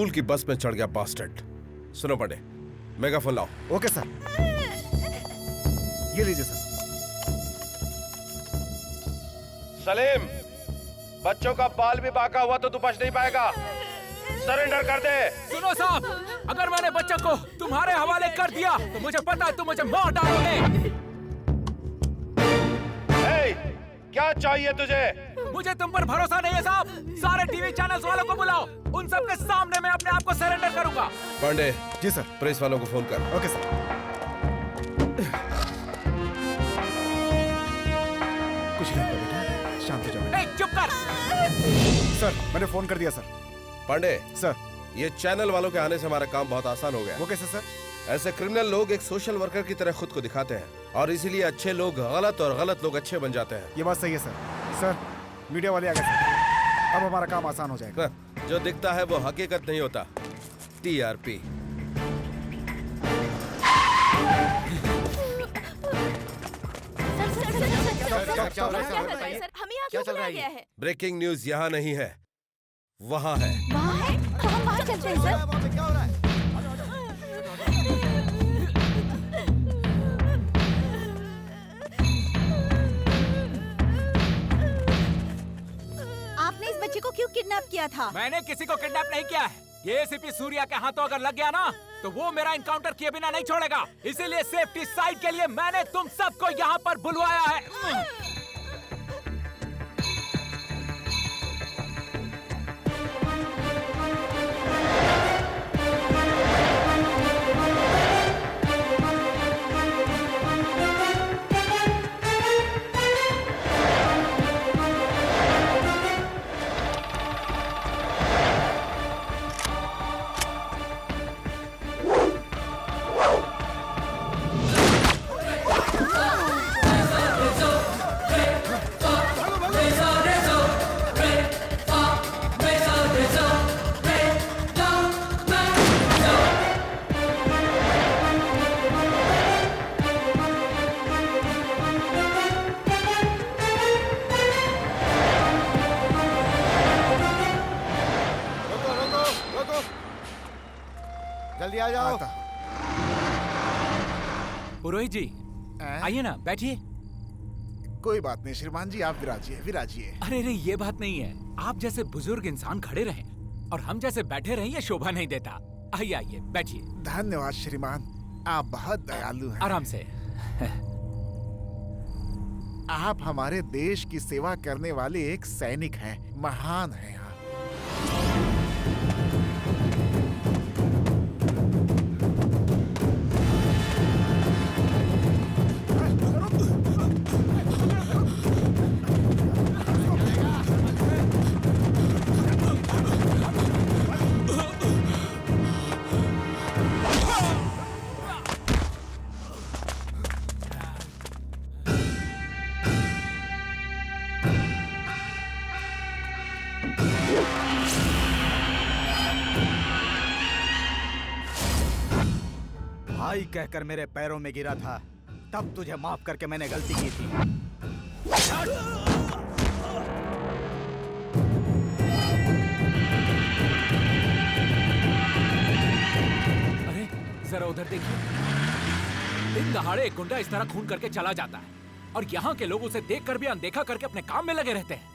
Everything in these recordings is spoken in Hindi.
स्कूल की बस में चढ़ गया बास्टर्ड। सुनो पांडे, मेगाफोन लाओ। Okay sir. ये लीजिए सर। सलीम, बच्चों का बाल भी बाका हुआ तो तू बच नहीं पाएगा। सरेंडर कर दे। सुनो साहब, अगर मैंने बच्चा को तुम्हारे हवाले कर दिया तो मुझे पता है तुम मुझे मार डालोगे। क्या चाहिए तुझे? मुझे तुम पर भरोसा नहीं है साहब। सारे टीवी चैनल्स वालों को बुलाओ, उन सब के सामने मैं अपने आप को सरेंडर करूंगा। पांडे। जी सर। प्रेस वालों को फोन कर। Okay sir. कुछ नहीं बेटा, शांत हो जाओ। चुप कर। सर मैंने फोन कर दिया सर। पांडे सर, ये चैनल वालों के आने से हमारा काम बहुत आसान हो गया। वो कैसे सर? ऐसे क्रिमिनल लोग एक सोशल वर्कर की तरह खुद को दिखाते हैं और इसीलिए अच्छे लोग गलत और गलत लोग अच्छे बन जाते हैं। ये बात सही है सर। सर मीडिया वाले आ गए सर, अब हमारा काम आसान हो जाएगा। जो दिखता है वो हकीकत नहीं होता। TRP। हमें यहाँ क्यों बुलाया गया है? ब्रेकिंग न्यूज यहाँ नहीं है, वहाँ है। वहाँ है? तो हम वहाँ चलते हैं सर। क्या हो रहा है? आपने इस बच्चे को क्यों किडनैप किया था? मैंने किसी को किडनैप नहीं किया है। ये ACP सूर्या के हाथों अगर लग गया ना तो वो मेरा इनकाउंटर किए बिना नहीं छोड़ेगा। इसीलिए सेफ्टी साइड के लिए मैंने तुम सबको यहाँ पर बुलवाया है। जल्दी आ जाओ। पुरोहित जी आइए ना, बैठिए। कोई बात नहीं श्रीमान जी, आप विराजिए विराजिए। अरे रे, ये बात नहीं है। आप जैसे बुजुर्ग इंसान खड़े रहें और हम जैसे बैठे रहें, ये शोभा नहीं देता। आइए आइए बैठिए। धन्यवाद श्रीमान, आप बहुत दयालु हैं। आराम से। आप हमारे देश की सेवा करने वाले एक सैनिक हैं, महान हैं आप। भाई कहकर मेरे पैरों में गिरा था, तब तुझे माफ करके मैंने गलती की थी। अरे जरा उधर देखिए। दिन दहाड़े एक गुंडा इस तरह खून करके चला जाता है और यहाँ के लोग उसे देखकर भी अनदेखा करके अपने काम में लगे रहते हैं।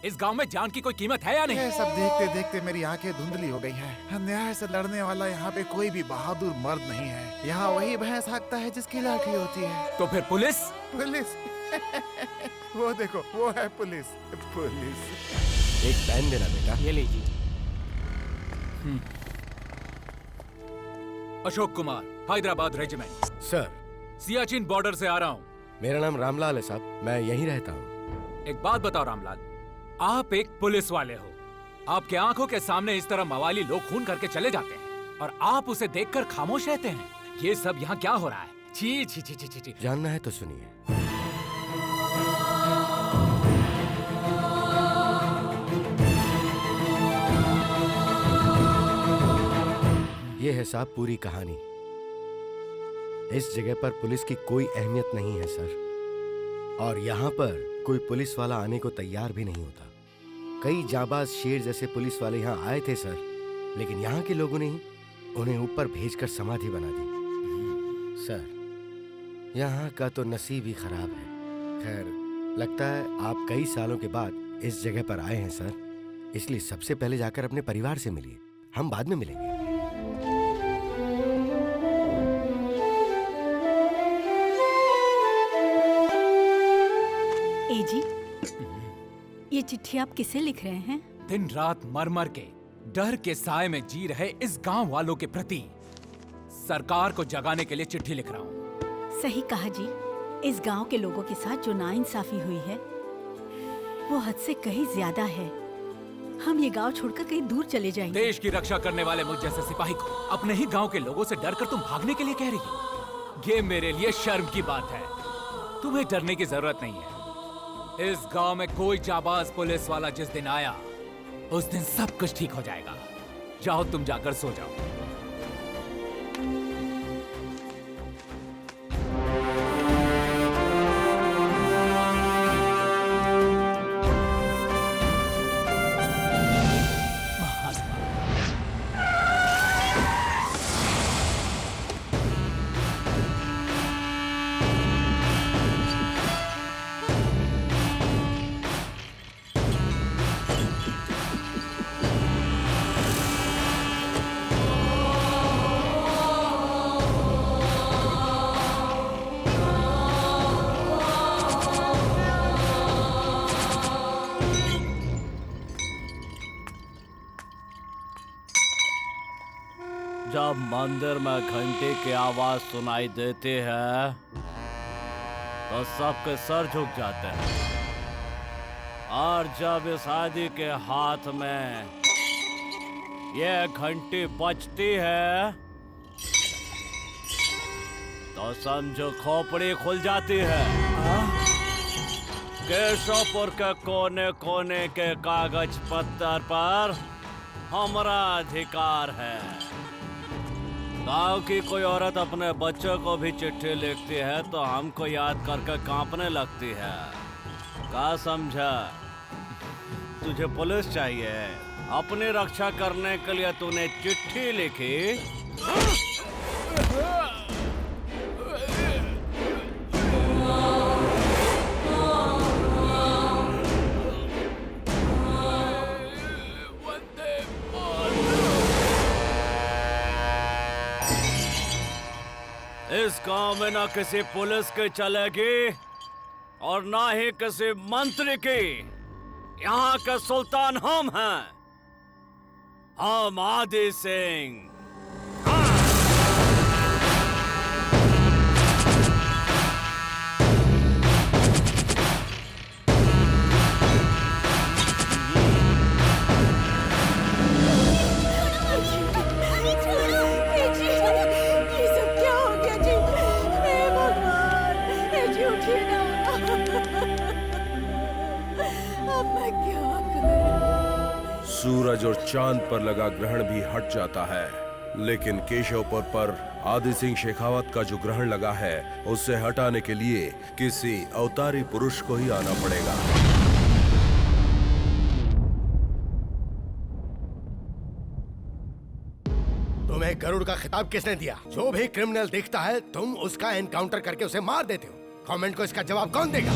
इस गांव में जान की कोई कीमत है या नहीं? ये सब देखते देखते मेरी आंखें धुंधली हो गई हैं। अन्याय से लड़ने वाला यहाँ पे कोई भी बहादुर मर्द नहीं है। यहाँ वही भैंस हाँकता है जिसकी लाठी होती है। तो फिर पुलिस? पुलिस? वो देखो, वो है पुलिस। पुलिस। एक पेन देना बेटा। ये लीजिए। Ashok Kumar, Hyderabad regiment. Sir, Siachen border से आ रहा हूँ। मेरा नाम रामलाल है साहब, मैं यहीं रहता हूँ। एक बात बताओ रामलाल, आप एक पुलिस वाले हो, आपके आंखों के सामने इस तरह मवाली लोग खून करके चले जाते हैं और आप उसे देखकर खामोश रहते हैं। ये सब यहाँ क्या हो रहा है? छी छी छी छी छी छी। जानना है तो सुनिए। ये है साहब पूरी कहानी। इस जगह पर पुलिस की कोई अहमियत नहीं है सर, और यहाँ पर कोई पुलिस वाला आने को तैयार भी नहीं होता। कई जाबाज शेर जैसे पुलिस वाले यहाँ आए थे सर, लेकिन यहाँ के लोगों ने ही उन्हें ऊपर भेजकर समाधि बना दी। सर, यहाँ का तो नसीब ही खराब है। खैर, लगता है आप कई सालों के बाद इस जगह पर आए हैं सर, इसलिए सबसे पहले जाकर अपने परिवार से मिलिए, हम बाद में मिलेंगे। ए जी, ये चिट्ठी आप किसे लिख रहे हैं? दिन रात मर मर के डर के साए में जी रहे इस गांव वालों के प्रति सरकार को जगाने के लिए चिट्ठी लिख रहा हूँ। सही कहा जी, इस गांव के लोगों के साथ जो नाइंसाफी हुई है वो हद से कहीं ज्यादा है। हम ये गांव छोड़कर कहीं दूर चले जाएंगे। देश की रक्षा करने वाले मुझ जैसे सिपाही को अपने ही गांव के लोगों से डरकर तुम भागने के लिए कह रही हो? ये मेरे लिए शर्म की बात है। तुम्हें डरने की जरूरत नहीं है। इस गांव में कोई जाबाज पुलिस वाला जिस दिन आया उस दिन सब कुछ ठीक हो जाएगा। जाओ, तुम जाकर सो जाओ। जब मंदिर में घंटे की आवाज सुनाई देती है तो सबके सर झुक जाते हैं, और जब इस आदि के हाथ में ये घंटी बजती है तो समझो खोपड़ी खुल जाती है। केशवपुर के कोने कोने के कागज पत्थर पर हमारा अधिकार है। गांव की कोई औरत अपने बच्चों को भी चिट्ठी लिखती है तो हमको याद करके कांपने लगती है। क्या समझा? तुझे पुलिस चाहिए, अपनी रक्षा करने के लिए तूने चिट्ठी लिखी। इस गांव में ना किसी पुलिस की चलेगी और ना ही किसी मंत्री की। यहाँ के सुल्तान हम हैं, हम आदि सिंह। सूरज और चांद पर लगा ग्रहण भी हट जाता है, लेकिन केशवपुर पर आदि सिंह शेखावत का जो ग्रहण लगा है उससे हटाने के लिए किसी अवतारी पुरुष को ही आना पड़ेगा। तुम्हें गरुड़ का खिताब किसने दिया? जो भी क्रिमिनल दिखता है तुम उसका एनकाउंटर करके उसे मार देते हो। गवर्नमेंट को इसका जवाब कौन देगा?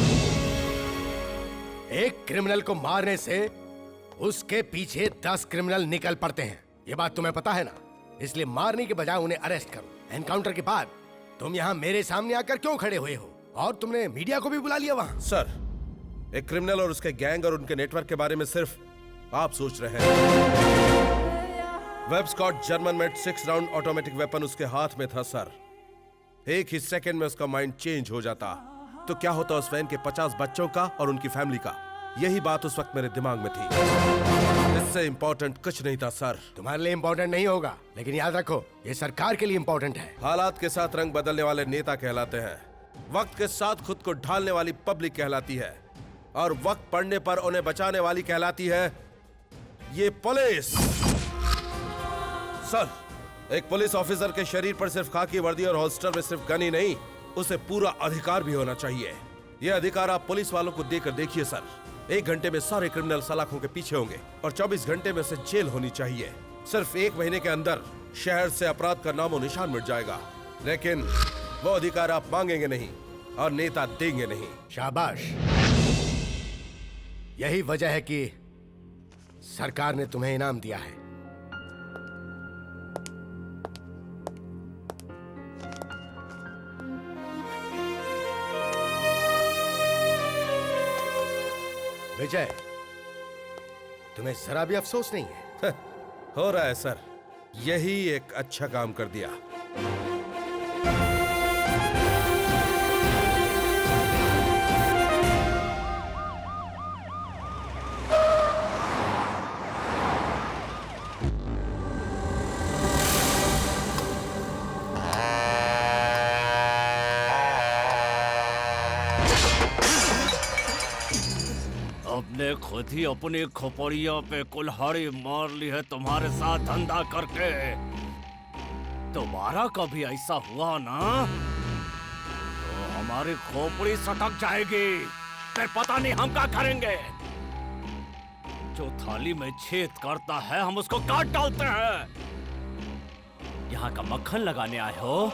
एक क्रिमिनल को मारने से उसके पीछे 10 क्रिमिनल निकल पड़ते हैं, ये बात तुम्हें पता है ना? इसलिए मारने के बजाय उन्हें अरेस्ट करो। एनकाउंटर के बाद तुम यहाँ मेरे सामने आकर क्यों खड़े हुए हो? और तुमने मीडिया को भी बुला लिया वहाँ। सर, एक क्रिमिनल और उसके गैंग और उनके नेटवर्क के बारे में सिर्फ आप सोच रहे हैं। वेब स्कॉट German made 6 round automatic weapon उसके हाथ में था सर। एक ही सेकंड में उसका माइंड चेंज हो जाता तो क्या होता उस वैन के 50 बच्चों का और उनकी फैमिली का। यही बात उस वक्त मेरे दिमाग में थी। इससे इंपॉर्टेंट कुछ नहीं था सर। तुम्हारे लिए इंपॉर्टेंट नहीं होगा, लेकिन याद रखो ये सरकार के लिए इंपॉर्टेंट है। हालात के साथ रंग बदलने वाले नेता कहलाते हैं, वक्त के साथ खुद को ढालने वाली पब्लिक कहलाती है, और वक्त पड़ने पर उन्हें बचाने वाली कहलाती है ये पुलिस। सर, एक पुलिस ऑफिसर के शरीर पर सिर्फ खाकी वर्दी और होल्स्टर में सिर्फ गन ही नहीं, उसे पूरा अधिकार भी होना चाहिए। यह अधिकार आप पुलिस वालों को देकर देखिए सर। 1 घंटे में सारे क्रिमिनल सलाखों के पीछे होंगे और 24 घंटे में से जेल होनी चाहिए। सिर्फ 1 महीने के अंदर शहर से अपराध का नामो निशान मिट जाएगा, लेकिन वो अधिकार आप मांगेंगे नहीं और नेता देंगे नहीं। शाबाश। यही वजह है कि सरकार ने तुम्हें इनाम दिया है। विजय, तुम्हें जरा भी अफसोस नहीं है? हो रहा है सर, यही एक अच्छा काम कर दिया। अपने खुद ही अपनी खोपड़ियों पे कुल्हाड़ी मार ली है तुम्हारे साथ धंधा करके। दोबारा कभी ऐसा हुआ ना तो हमारी खोपड़ी सटक जाएगी, फिर पता नहीं हम क्या करेंगे। जो थाली में छेद करता है हम उसको काट डालते हैं। यहाँ का मक्खन लगाने आए हो?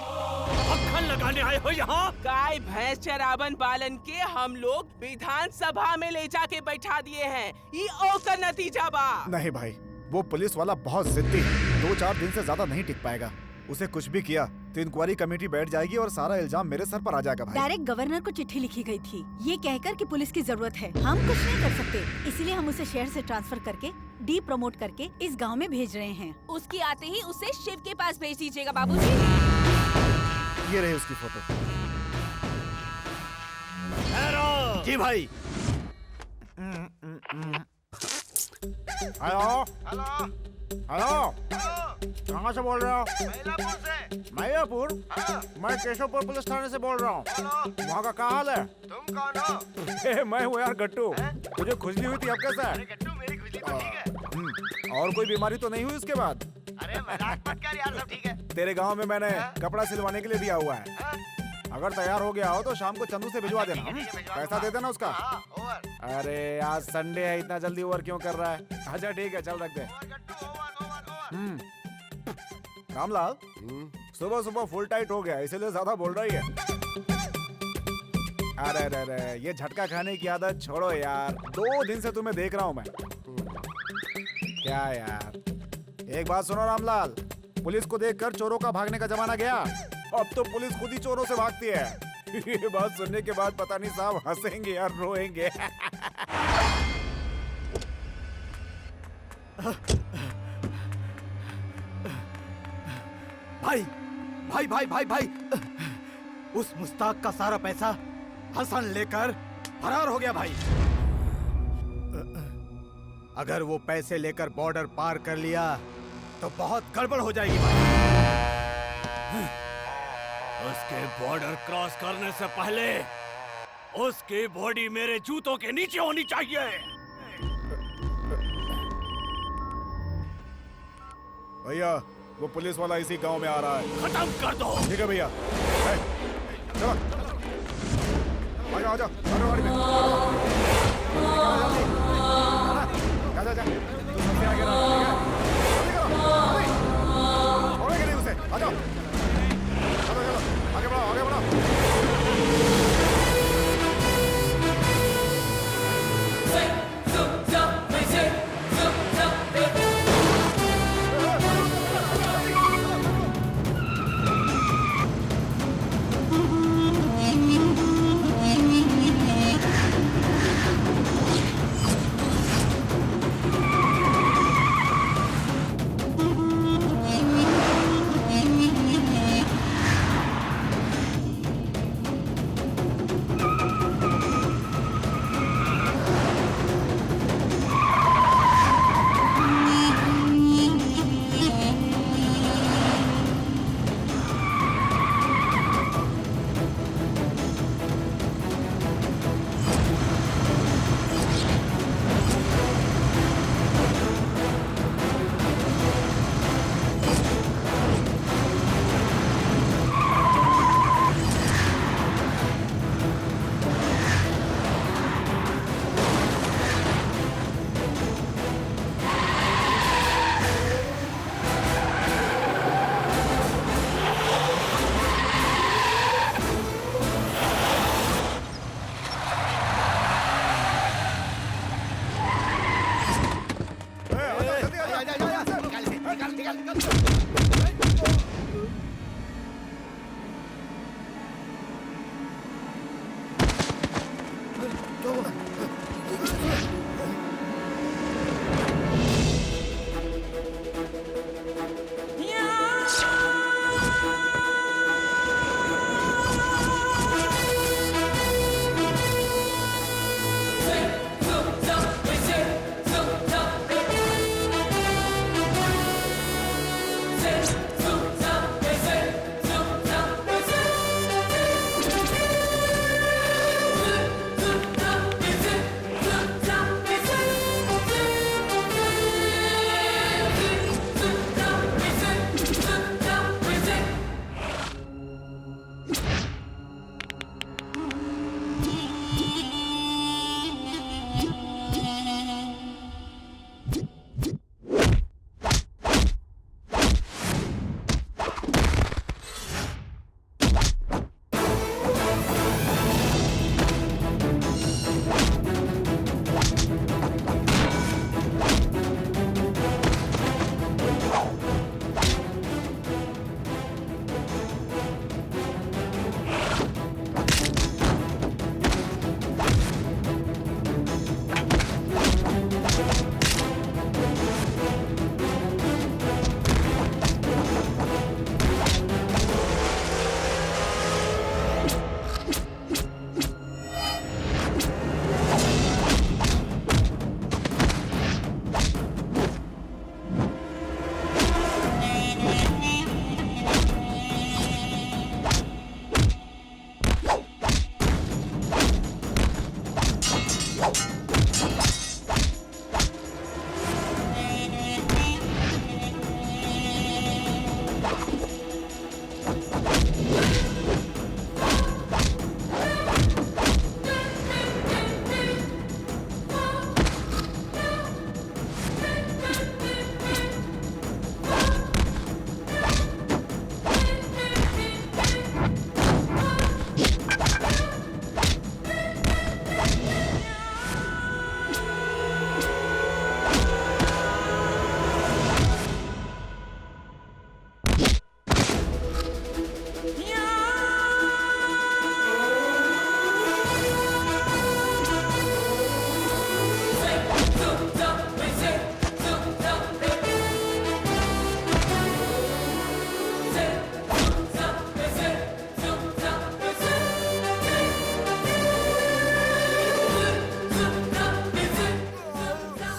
मक्खन लगाने आए हो यहाँ? गाय भैंस चरावन पालन के हम लोग विधानसभा में ले जाके बैठा दिए हैं। ये ओकर नतीजा बा। नहीं भाई, वो पुलिस वाला बहुत जिद्दी है। 2-4 दिन से ज्यादा नहीं टिक पाएगा। उसे कुछ भी किया तो इंक्वायरी कमेटी बैठ जाएगी और सारा इल्जाम मेरे सर पर आ जाएगा भाई। डायरेक्ट गवर्नर को चिट्ठी लिखी गई थी, ये कहकर कि पुलिस की जरूरत है। हम कुछ नहीं कर सकते, इसलिए हम उसे शहर से ट्रांसफर करके डी प्रमोट करके इस गांव में भेज रहे हैं। उसकी आते ही उसे शिव के पास भेज दीजिएगा बाबूजी। ये रही उसकी फोटो। जी भाई। हेलो हेलो, कहाँ से बोल रहे हो? मैलापुर। मैं केशवपुर पुलिस थाने से बोल रहा हूँ। वहाँ का क्या हाल है? तुम कौन हो? मैं हूँ यार गट्टू। मुझे खुजली हुई थी, अब कैसा है? गट्टू, मेरी खुजली तो ठीक है। और कोई बीमारी तो नहीं हुई उसके बाद? अरे मजाक मत कर यार, सब ठीक है। तेरे गांव में मैंने कपड़ा सिलवाने के लिए दिया हुआ है। अगर तैयार हो गया हो तो शाम को चंदू से भिजवा देना। पैसा दे देना उसका। अरे आज संडे है, इतना जल्दी ओवर क्यों कर रहा है? अच्छा ठीक है, चल रख दे। रामलाल, सुबह सुबह फुल टाइट हो गया, इसीलिए ज्यादा बोल रही है। अरे अरे अरे, ये झटका खाने की आदत छोड़ो यार। 2 दिन से तुम्हें देख रहा हूँ मैं। क्या यार, एक बात सुनो रामलाल, पुलिस को देखकर चोरों का भागने का जमाना गया। अब तो पुलिस खुद ही चोरों से भागती है। ये बात सुनने के बाद पता नहीं साहब हंसेंगे या रोएंगे। भाई भाई भाई भाई भाई, उस मुस्ताक का सारा पैसा हसन लेकर फरार हो गया भाई। अगर वो पैसे लेकर बॉर्डर पार कर लिया तो बहुत गड़बड़ हो जाएगी भाई। उसके बॉर्डर क्रॉस करने से पहले उसकी बॉडी मेरे जूतों के नीचे होनी चाहिए। भैया, वो पुलिस वाला इसी गांव में आ रहा है। खत्म कर दो। ठीक है भैया। चलो आजा आजा, गाड़ी में। जा जा, तू सबसे आगे रहा, ठीक है? जल्दी करो, छोड़ेंगे नहीं उसे। आ जाओ, चलो चलो, आगे बढ़ो, आगे बढ़ो।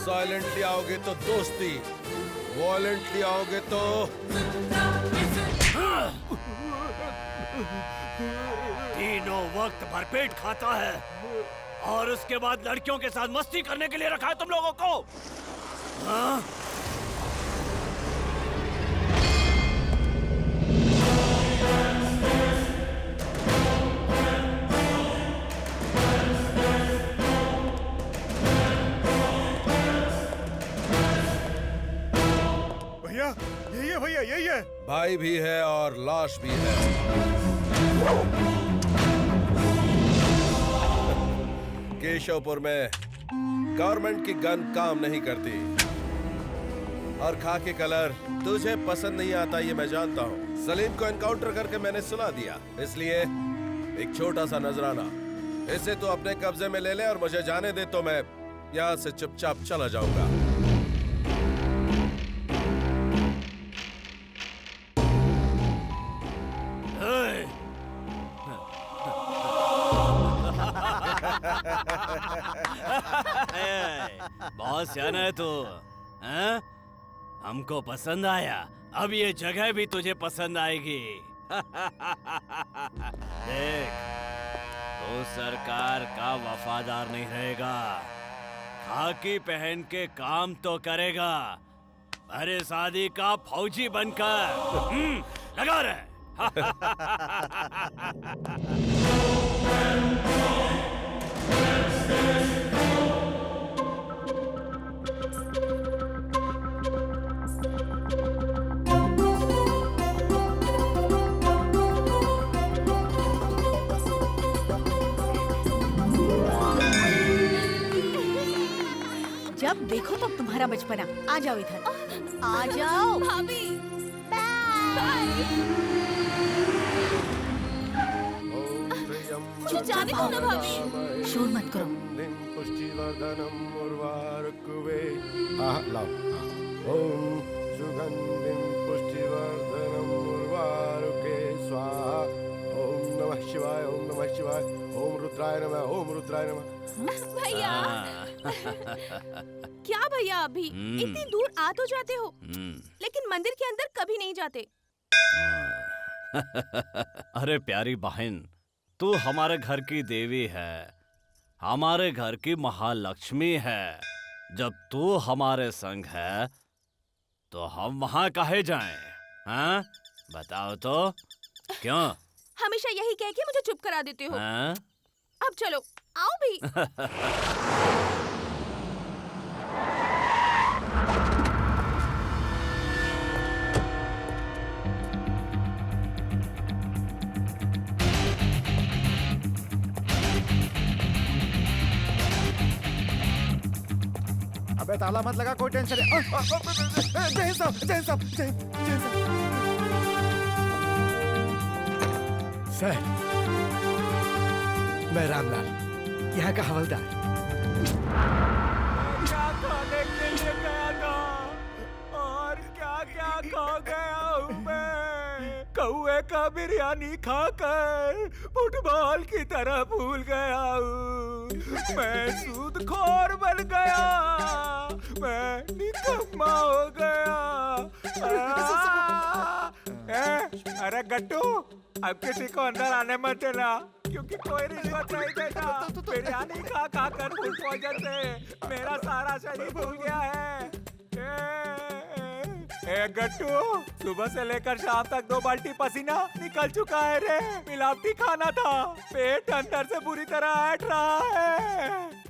साइलेंटली आओगे तो दोस्ती, वॉयलेंटली आओगे तो तीनों वक्त भरपेट खाता है और उसके बाद लड़कियों के साथ मस्ती करने के लिए रखा है तुम लोगों को। हाँ? भैया यही है, भैया यही है। भाई भी है और लाश भी है। केशवपुर में गवर्नमेंट की गन काम नहीं करती और खाकी कलर तुझे पसंद नहीं आता, ये मैं जानता हूँ। सलीम को एनकाउंटर करके मैंने सुला दिया, इसलिए एक छोटा सा नजराना इसे तो अपने कब्जे में ले ले और मुझे जाने दे तो मैं यहाँ से चुपचाप चला जाऊंगा। बहुत सियाना है तू, हैं? हमको पसंद आया, अब ये जगह भी तुझे पसंद आएगी। देख, तू सरकार का वफादार नहीं रहेगा, खाकी पहन के काम तो करेगा, अरे शादी का फौजी बनकर लगा रहे। जब देखो तब तुम्हारा बचपना। आ जाओ इधर, आ जाओ। भाभी जाने दो ना भाभी। शोर मत करो। पुष्टिवर्धनम उर्वारुकवे। लाओ। ओम सुगंधिम पुष्टिवर्धनम उर्वारुके स्वाहा। ओम नमः शिवाय, ओम नमः शिवाय, ओम रुद्राय नमः, ओम रुद्राय नमः। भैया क्या भैया, अभी इतनी दूर आ तो जाते हो लेकिन मंदिर के अंदर कभी नहीं जाते। अरे प्यारी बहन, तू हमारे घर की देवी है, हमारे घर की महालक्ष्मी है। जब तू हमारे संग है तो हम वहां काहे जाएं? हाँ? बताओ तो क्यों? हमेशा यही कह के मुझे चुप करा देते हो। हाँ? अब चलो आओ भी। अबे ताला मत लगा, कोई टेंशन नहीं। जय साहब, जय साहब, जय साहब। सर, मैं रामलाल, यहाँ का हवलदार। क्या खाने के लिए गया था और क्या क्या खा गया हूँ मैं। कौए का बिरयानी खाकर फुटबॉल की तरह भूल गया हूँ। मैं सूदखोर बन गया, मैं निकम्मा हो गया। अरे गट्टू, अब किसी को अंदर आने मत देना क्योंकि कोई रिश्वत नहीं देता। बिरयानी खा खा कर फूड पॉइजन से मेरा सारा शरीर भूल गया है। ए गट्टू, सुबह से लेकर शाम तक 2 बाल्टी पसीना निकल चुका है रे। मिलावटी खाना था, पेट अंदर से बुरी तरह ऐट रहा है।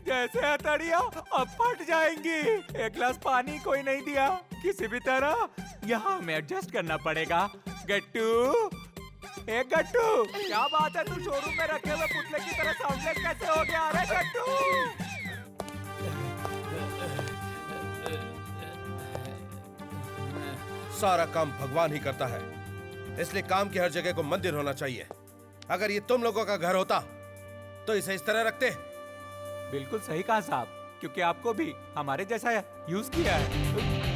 जैसे हथड़ियाँ अब फट जाएंगी। 1 गिलास पानी कोई नहीं दिया। किसी भी तरह यहाँ हमें एडजस्ट करना पड़ेगा। गट्टू, ए गट्टू, क्या बात है, तू शोरूम में रखे हुए पुतले की तरह साउंडलेस कैसे हो गया? अरे गट्टू, सारा काम भगवान ही करता है, इसलिए काम की हर जगह को मंदिर होना चाहिए। अगर ये तुम लोगों का घर होता तो इसे इस तरह रखते। बिल्कुल सही कहा साहब, क्योंकि आपको भी हमारे जैसा यूज किया है।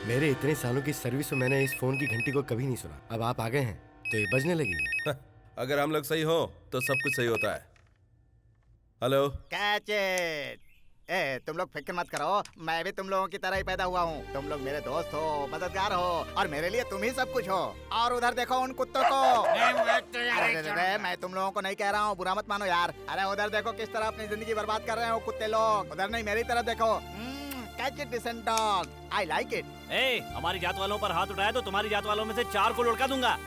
मेरे इतने सालों की सर्विस में मैंने इस फोन की घंटी को कभी नहीं सुना। अब आप आ गए हैं तो ये बजने लगी। अगर हम लोग सही हो तो सब कुछ सही होता है। Hello, catch it. ए, तुम लोग फिक्र मत करो, मैं भी तुम लोगों की तरह ही पैदा हुआ हूँ। तुम लोग मेरे दोस्त हो, मददगार हो और मेरे लिए तुम ही सब कुछ हो। और उधर देखो उन कुत्तों को। अरे मैं तुम लोगों को नहीं कह रहा हूँ, बुरा मत मानो यार। अरे उधर देखो किस तरह अपनी जिंदगी बर्बाद कर रहे हो कुत्ते लोग। उधर नहीं, मेरी तरफ देखो। Catch it decent dog, I like it. ए, हमारी जात वालों पर हाथ उठाए तो तुम्हारी जात वालों में से 4 को लुढ़का दूंगा।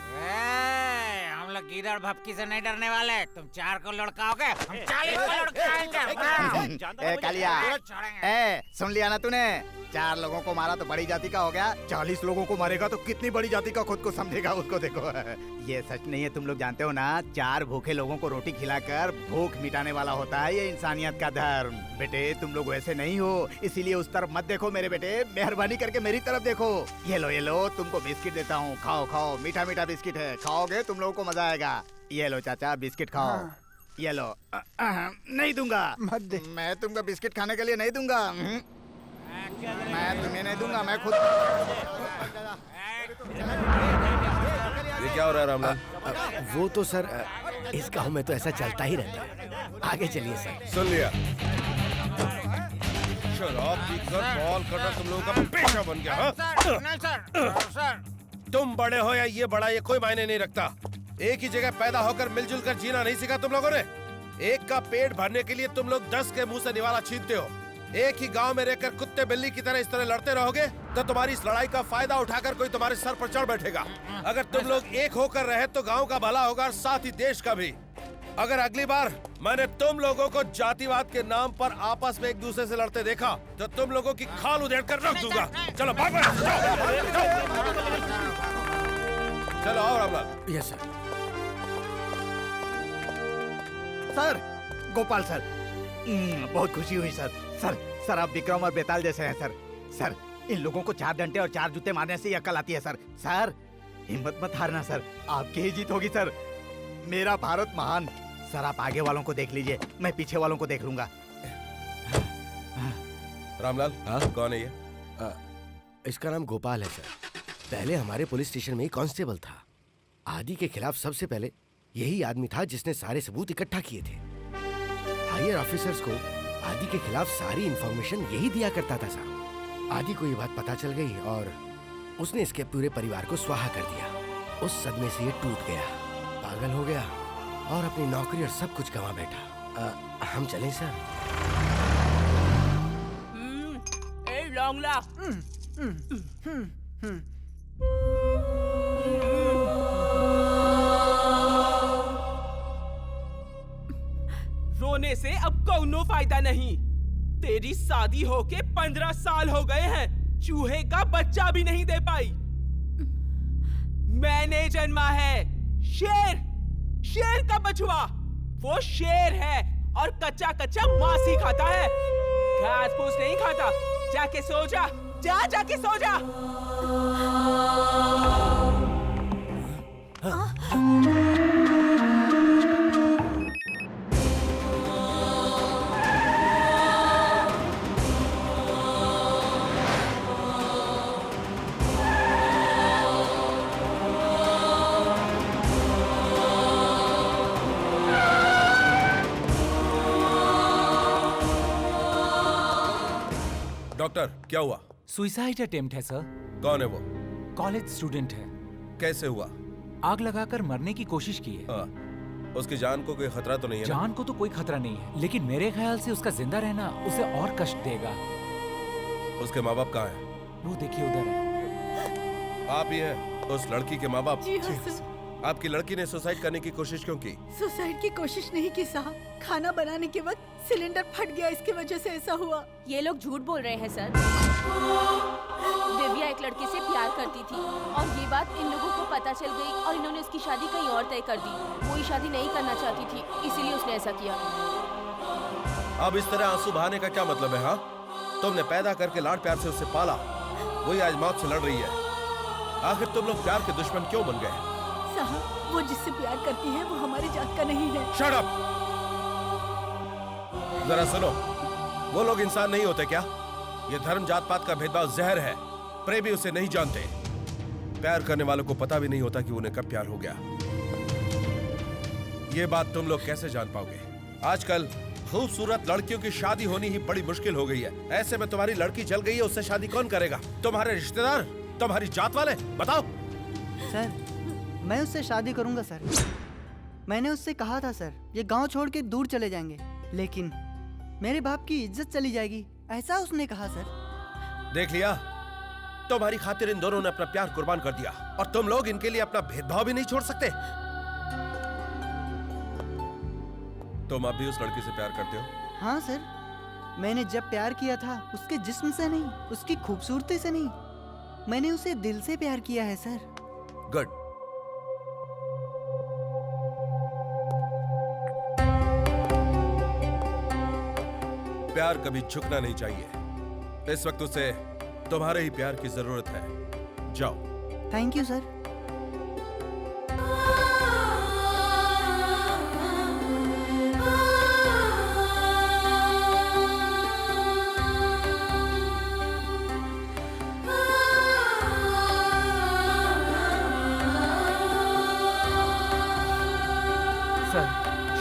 हम लोग गिदड़ भपकी से नहीं डरने वाले। तुम 4 को लुढ़काओगे, हम 40 को लुढ़काएंगे। ए कालिया, ए सुन लिया ना तूने? 4 लोगों को मारा तो बड़ी जाति का हो गया, 40 लोगों को मारेगा तो कितनी बड़ी जाति का खुद को समझेगा, उसको देखो। ये सच नहीं है, तुम लोग जानते हो ना? 4 भूखे लोगों को रोटी खिलाकर भूख मिटाने वाला होता है ये इंसानियत का धर्म। बेटे तुम लोग वैसे नहीं हो, इसीलिए उस तरफ मत देखो मेरे बेटे, मेहरबानी करके मेरी तरफ देखो। ये लो, तुमको बिस्किट देता हूँ, खाओ खाओ, मीठा मीठा बिस्किट है, खाओगे तुम लोगों को मजा आएगा। ये लो चाचा, बिस्किट खाओ। ये लो। नहीं दूंगा, मत दे। मैं तुमको बिस्किट खाने के लिए नहीं दूंगा। मैं तुम्हें नहीं दूंगा, मैं खुद। ये क्या हो रहा है रामलाल? वो तो सर, इस गांव में तो ऐसा चलता ही रहता है। आगे चलिए सर। सुन लिया, शराब पीकर बॉल करना तुम लोगों का पेशा बन गया। हाँ? नहीं सर। तुम बड़े हो या ये बड़ा, ये कोई मायने नहीं रखता। एक ही जगह पैदा होकर मिलजुल कर जीना नहीं सीखा तुम लोगों ने। एक का पेट भरने के लिए तुम लोग 10 के मुंह से निवाला छीनते हो। एक ही गांव में रहकर कुत्ते बिल्ली की तरह इस तरह लड़ते रहोगे तो तुम्हारी इस लड़ाई का फायदा उठाकर कोई तुम्हारे सर पर चढ़ बैठेगा। अगर तुम लोग एक होकर रहे तो गांव का भला होगा और साथ ही देश का भी। अगर अगली बार मैंने तुम लोगों को जातिवाद के नाम पर आपस में एक दूसरे से लड़ते देखा तो तुम लोगों की खाल उधेड़ कर रख दूंगा। चलो भागो, चलो आओ Ramlal. Yes sir. Sir, Gopal sir, बहुत खुशी हुई सर। सर आप विक्रम और बेताल जैसे हैं सर। सर, इन लोगों को 4 डंडे और 4 जूते मारने से ही अकल आती है सर। सर, हिम्मत मत हारना सर, आपकी ही जीत होगी सर। मेरा भारत महान। सर आप आगे वालों को देख लीजिए, मैं पीछे वालों को देख लूंगा। रामलाल, हाँ? कौन है ये? इसका नाम गोपाल है सर। पहले हमारे पुलिस स्टेशन में ही कांस्टेबल था। आदि के खिलाफ सबसे पहले यही आदमी था जिसने सारे सबूत इकट्ठा किए थे। हायर ऑफिसर्स को आदि के खिलाफ सारी इंफॉर्मेशन यही दिया करता था साहब। आदि को ये बात पता चल गई और उसने इसके पूरे परिवार को स्वाहा कर दिया। उस सदमे से ये टूट गया, पागल हो गया और अपनी नौकरी और सब कुछ गंवा बैठा। हम चलें सर? ए लौंगला, रोने से अब कोनो फायदा नहीं। तेरी शादी होके 15 साल हो गए हैं, चूहे का बच्चा भी नहीं दे पाई। मैंने जन्मा है शेर, शेर का बछुआ। वो शेर है और कच्चा कच्चा मांस ही खाता है, घास फूस नहीं खाता। जाके सो जा, जाके सो जा। डॉक्टर, क्या हुआ? सुसाइड अटेम्प्ट है सर। कौन है वो? कॉलेज स्टूडेंट है। कैसे हुआ? आग लगाकर मरने की कोशिश की है। उसकी जान को कोई खतरा तो नहीं है? जान को तो कोई खतरा नहीं है, लेकिन मेरे ख्याल से उसका जिंदा रहना उसे और कष्ट देगा। उसके माँ बाप कहाँ हैं? वो देखिए उधर है। आप ही हैं उस लड़की के माँ बाप? जी हाँ सर। आपकी लड़की ने सुसाइड करने की कोशिश क्यों की? सुसाइड की कोशिश नहीं की साहब, खाना बनाने के वक्त सिलेंडर फट गया, इसकी वजह से ऐसा हुआ। ये लोग झूठ बोल रहे हैं सर। दिव्या एक लड़के से प्यार करती थी और ये बात इन लोगों को पता चल गई और इन्होंने उसकी शादी कहीं और तय कर दी। वो शादी नहीं करना चाहती थी, इसीलिए उसने ऐसा किया। अब इस तरह आंसू बहाने का क्या मतलब है? हाँ, तुमने पैदा करके लाड प्यार से उसे पाला, वही आज मौत से लड़ रही है। आखिर तुम लोग प्यार के दुश्मन क्यों बन गए? साहब, वो जिससे प्यार करती है वो हमारी जात का नहीं है। Shut up! जरा सुनो, वो लोग इंसान नहीं होते क्या? ये धर्म जात पात का भेदभाव जहर है। प्रेमी उसे नहीं जानते। प्यार करने वालों को पता भी नहीं होता कि उन्हें कब प्यार हो गया। ये बात तुम लोग कैसे जान पाओगे? आजकल खूबसूरत लड़कियों की शादी होनी ही बड़ी मुश्किल हो गई है। ऐसे में तुम्हारी लड़की जल गई है, उससे शादी कौन करेगा? तुम्हारे रिश्तेदार, तुम्हारी जात वाले? बताओ। सर, मैं उससे शादी करूंगा सर। मैंने उससे कहा था सर, ये गांव छोड़ के दूर चले जाएंगे, लेकिन मेरे बाप की इज्जत चली जाएगी, ऐसा उसने कहा सर। देख लिया, तुम्हारी खातिर इन दोनों ने अपना प्यार कुर्बान कर दिया और तुम लोग इनके लिए अपना भेदभाव भी नहीं छोड़ सकते। तुम अब भी उस लड़की से प्यार करते हो? हाँ सर, मैंने जब प्यार किया था उसके जिस्म से नहीं, उसकी खूबसूरती से नहीं, मैंने उसे दिल से प्यार किया है सर। गुड। प्यार कभी झुकना नहीं चाहिए। इस वक्त उसे तुम्हारे ही प्यार की जरूरत है। जाओ। Thank you sir.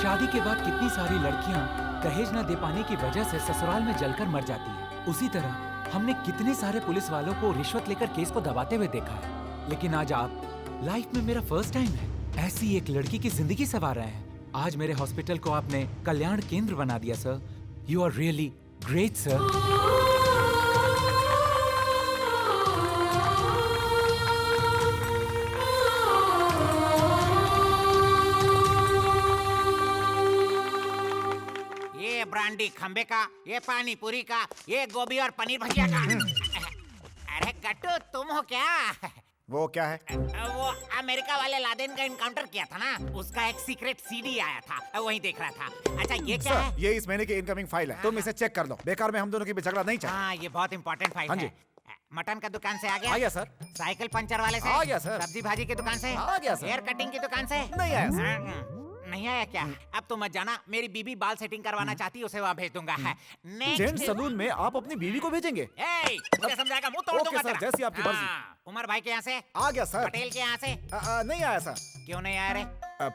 शादी के बाद कितनी सारी लड़कियां दहेज न दे पाने की वजह से ससुराल में जलकर मर जाती है। उसी तरह हमने कितने सारे पुलिस वालों को रिश्वत लेकर केस को दबाते हुए देखा है। लेकिन आज आप लाइफ में मेरा फर्स्ट टाइम है, ऐसी एक लड़की की जिंदगी संवार रहे हैं। आज मेरे हॉस्पिटल को आपने कल्याण केंद्र बना दिया sir. You are really great sir. ये ब्रांडी खंबे का, ये पानी पूरी का, ये गोभी और पनीर भजिया का। अरे गट्टू तुम हो क्या? वो क्या है? वो अमेरिका वाले लादेन का इनकाउंटर किया था ना, उसका एक सीक्रेट सीडी आया था, वही देख रहा था। अच्छा ये क्या है? ये इस महीने की इनकमिंग फाइल है, तुम इसे चेक कर लो। बेकार में हम दोनों की झगड़ा नहीं चाहिए। हाँ ये बहुत इंपॉर्टेंट फाइल हाँ है। जी। मटन का दुकान से आ गया? आ गया सर। साइकिल पंचर वाले से? आ गया सर। सब्जी भाजी की दुकान से? आ गया सर। हेयर कटिंग की दुकान से? नहीं आया सर। नहीं आया क्या? अब तो मत जाना, मेरी बीबी बाल सेटिंग करवाना चाहती है, उसे वहाँ भेज दूंगा। जेंट सलून में आप अपनी बीवी को भेजेंगे? मुझे समझाएगा, मुंह तोड़ ओके दूंगा सर, तेरा। जैसी आपकी मर्जी। उमर भाई के यहाँ से? आ गया सर। पटेल के यहाँ से? नहीं आया सर। क्यों नहीं आया रे?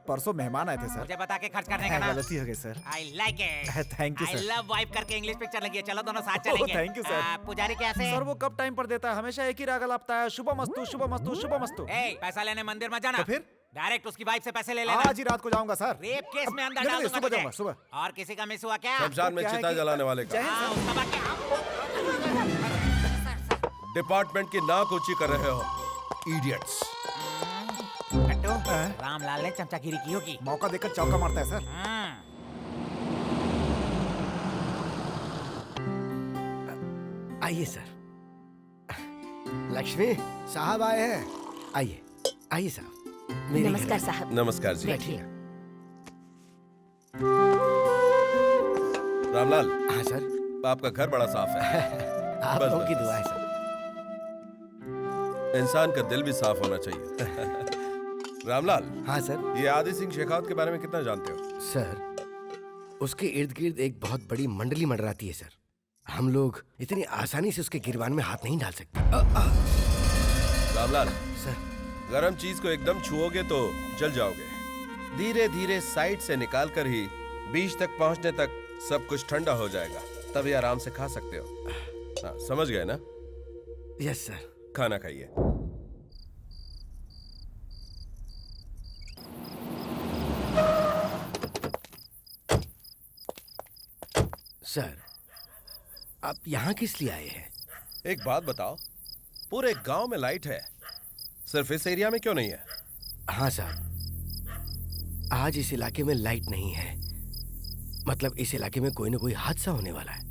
परसों मेहमान आए थे सर। मुझे बता के खर्च करने का ना। गलती हो गई sir. I like it. Thank you I sir. Love wife करके इंग्लिश पिक्चर लगी है, चलो दोनों साथ चलेंगे। Thank you sir. पुजारी के यहाँ से? सर वो कब टाइम पर देता है, हमेशा एक ही राग लापता है, शुभ मस्तु शुभ मस्तु शुभ मस्तु। पैसा लेने मंदिर मत जाना। तो फिर? डायरेक्ट उसकी वाइफ से पैसे ले लेना। आज ही रात को जाऊंगा सर। रेप केस में अंदर नहीं, डाल नहीं, दूंगा सुबह तुझे। जाऊंगा, सुबह। और किसी का मिस हुआ क्या? शमशान में चिता जलाने वाले का। हाँ, उसका बात क्या? डिपार्टमेंट की नाक ऊंची कर रहे हो, इडियट्स। कट्टू, रामलाल ने चमचागिरी की होगी। मौका देखकर चौका मारता है सर। आइए सर। लक्ष्मी साहब आए हैं, आइए आइए साहब। नमस्कार साहब। नमस्कार जी। बैठिए। रामलाल। हाँ सर। आपका घर बड़ा साफ है। आप बस, लोगों की बस। दुआ है सर। इंसान का दिल भी साफ होना चाहिए। रामलाल। हाँ सर। ये आदि सिंह शेखावत के बारे में कितना जानते हो? सर उसके इर्द गिर्द एक बहुत बड़ी मंडली मंडराती है सर। हम लोग इतनी आसानी से उसके गिरबान में हाथ नहीं डाल सकते। रामलाल सर, गरम चीज को एकदम छुओगे तो जल जाओगे। धीरे धीरे साइड से निकाल कर ही बीच तक पहुंचने तक सब कुछ ठंडा हो जाएगा, तभी आराम से खा सकते हो। हाँ, समझ गए ना? Yes sir. खाना खाइए। सर आप यहाँ किस लिए आए हैं? एक बात बताओ, पूरे गांव में लाइट है, सिर्फ इस एरिया में क्यों नहीं है? हाँ साहब, आज इस इलाके में लाइट नहीं है, मतलब इस इलाके में कोई ना कोई हादसा होने वाला है।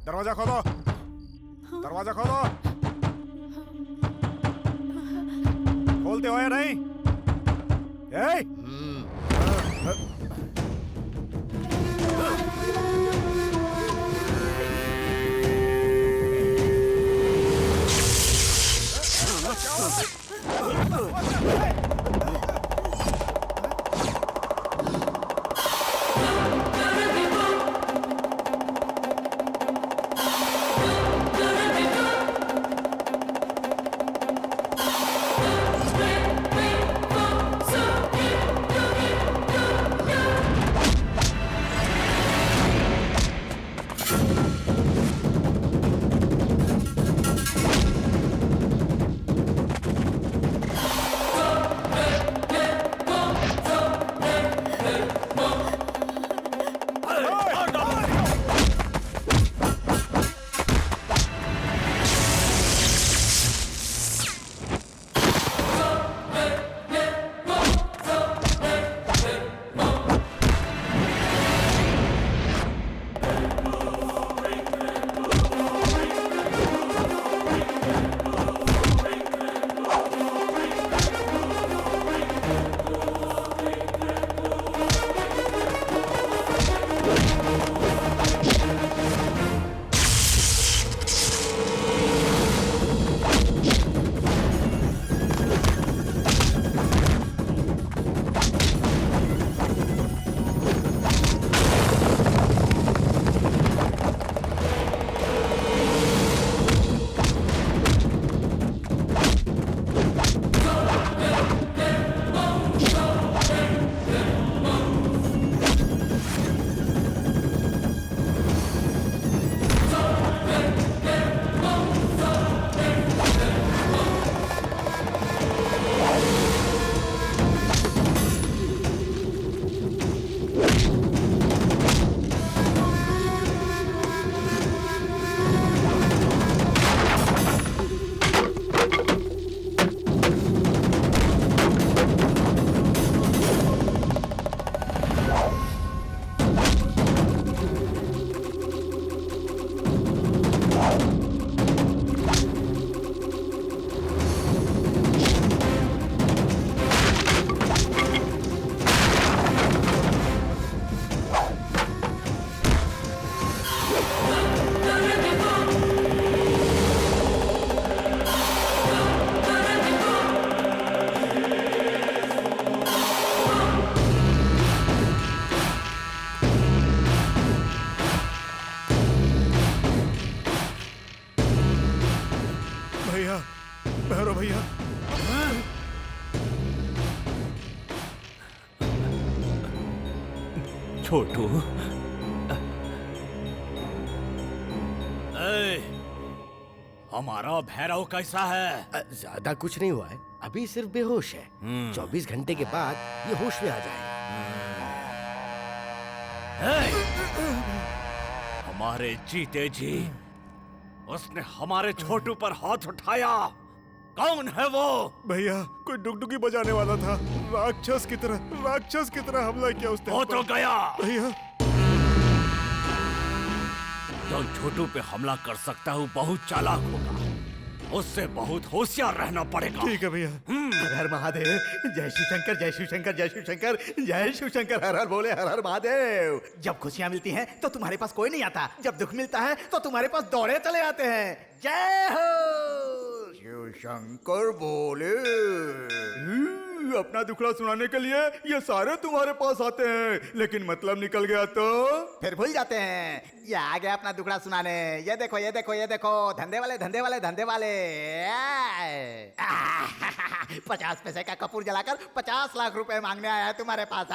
दरवाजा खोलो, दरवाजा खोलो। खोलते हो या नहीं? छोटू। हमारा भैरव कैसा है? ज्यादा कुछ नहीं हुआ है, अभी सिर्फ बेहोश है। 24 घंटे के बाद ये होश में आ जाएगा। हमारे जीते जी उसने हमारे छोटू पर हाथ उठाया। कौन है वो? भैया कोई डुगडुगी बजाने वाला था, राक्षस की तरह हमला किया उसने। वो तो गया भैया। जो छोटू पे हमला कर सकता है वो बहुत चालाक होगा, उससे बहुत होशियार रहना पड़ेगा। ठीक है भैया। हर हर महादेव, जय शिव शंकर, जय शिव शंकर, जय शिव शंकर, जय शिव शंकर, हर हर बोले, हर हर महादेव। जब खुशियां मिलती हैं तो तुम्हारे पास कोई नहीं आता, जब दुख मिलता है तो तुम्हारे पास दौड़े चले आते हैं। जय हो शिव शंकर बोले। अपना दुखड़ा सुनाने के लिए ये सारे तुम्हारे पास आते हैं, लेकिन मतलब निकल गया तो फिर भूल जाते हैं। ये आ गया अपना दुखड़ा सुनाने। ये देखो, ये देखो, ये देखो, धंधे वाले, धंधे वाले, धंधे वाले। 50 पैसे का कपूर जलाकर 50 लाख रुपए मांगने आया है तुम्हारे पास।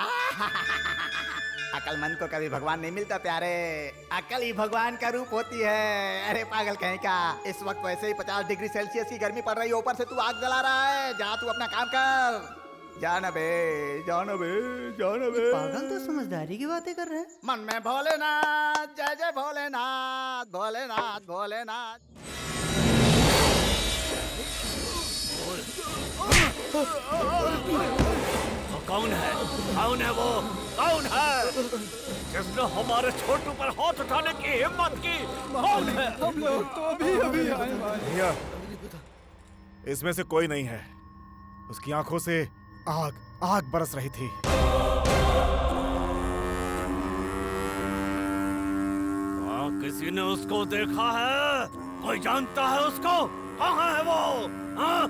अकलमंद को कभी भगवान नहीं मिलता प्यारे, अकल ही भगवान का रूप होती है। अरे पागल कहीं का, इस वक्त वैसे ही 50 डिग्री सेल्सियस की गर्मी पड़ रही है, ऊपर से तू आग जला रहा है। जा तू अपना काम कर, जाना बे, जाना बे, जाना बे। पागल तो समझदारी की बातें कर रहे हैं। मन में भोलेनाथ, जय जय भोलेनाथ, भोलेनाथ, भोलेनाथ। कौन है? कौन है वो? कौन है जिसने हमारे छोटू पर हाथ उठाने की हिम्मत की? कौन है? हम लोग तो अभी आए। भैया इसमें से कोई नहीं है, उसकी आंखों से आग बरस रही थी। किसी ने उसको देखा है? कोई जानता है उसको? कहाँ है वो? हाँ?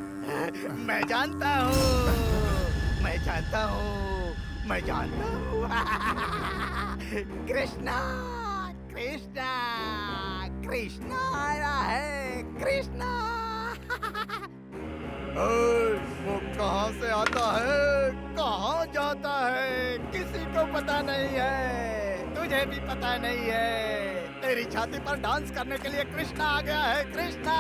मैं जानता हूँ, मैं जानता हूँ, मैं जानता हूँ। कृष्णा, कृष्णा, कृष्णा आया है, कृष्णा। वो कहाँ से आता है, कहाँ जाता है, किसी को पता नहीं है, तुझे भी पता नहीं है। तेरी छाती पर डांस करने के लिए कृष्णा आ गया है, कृष्णा।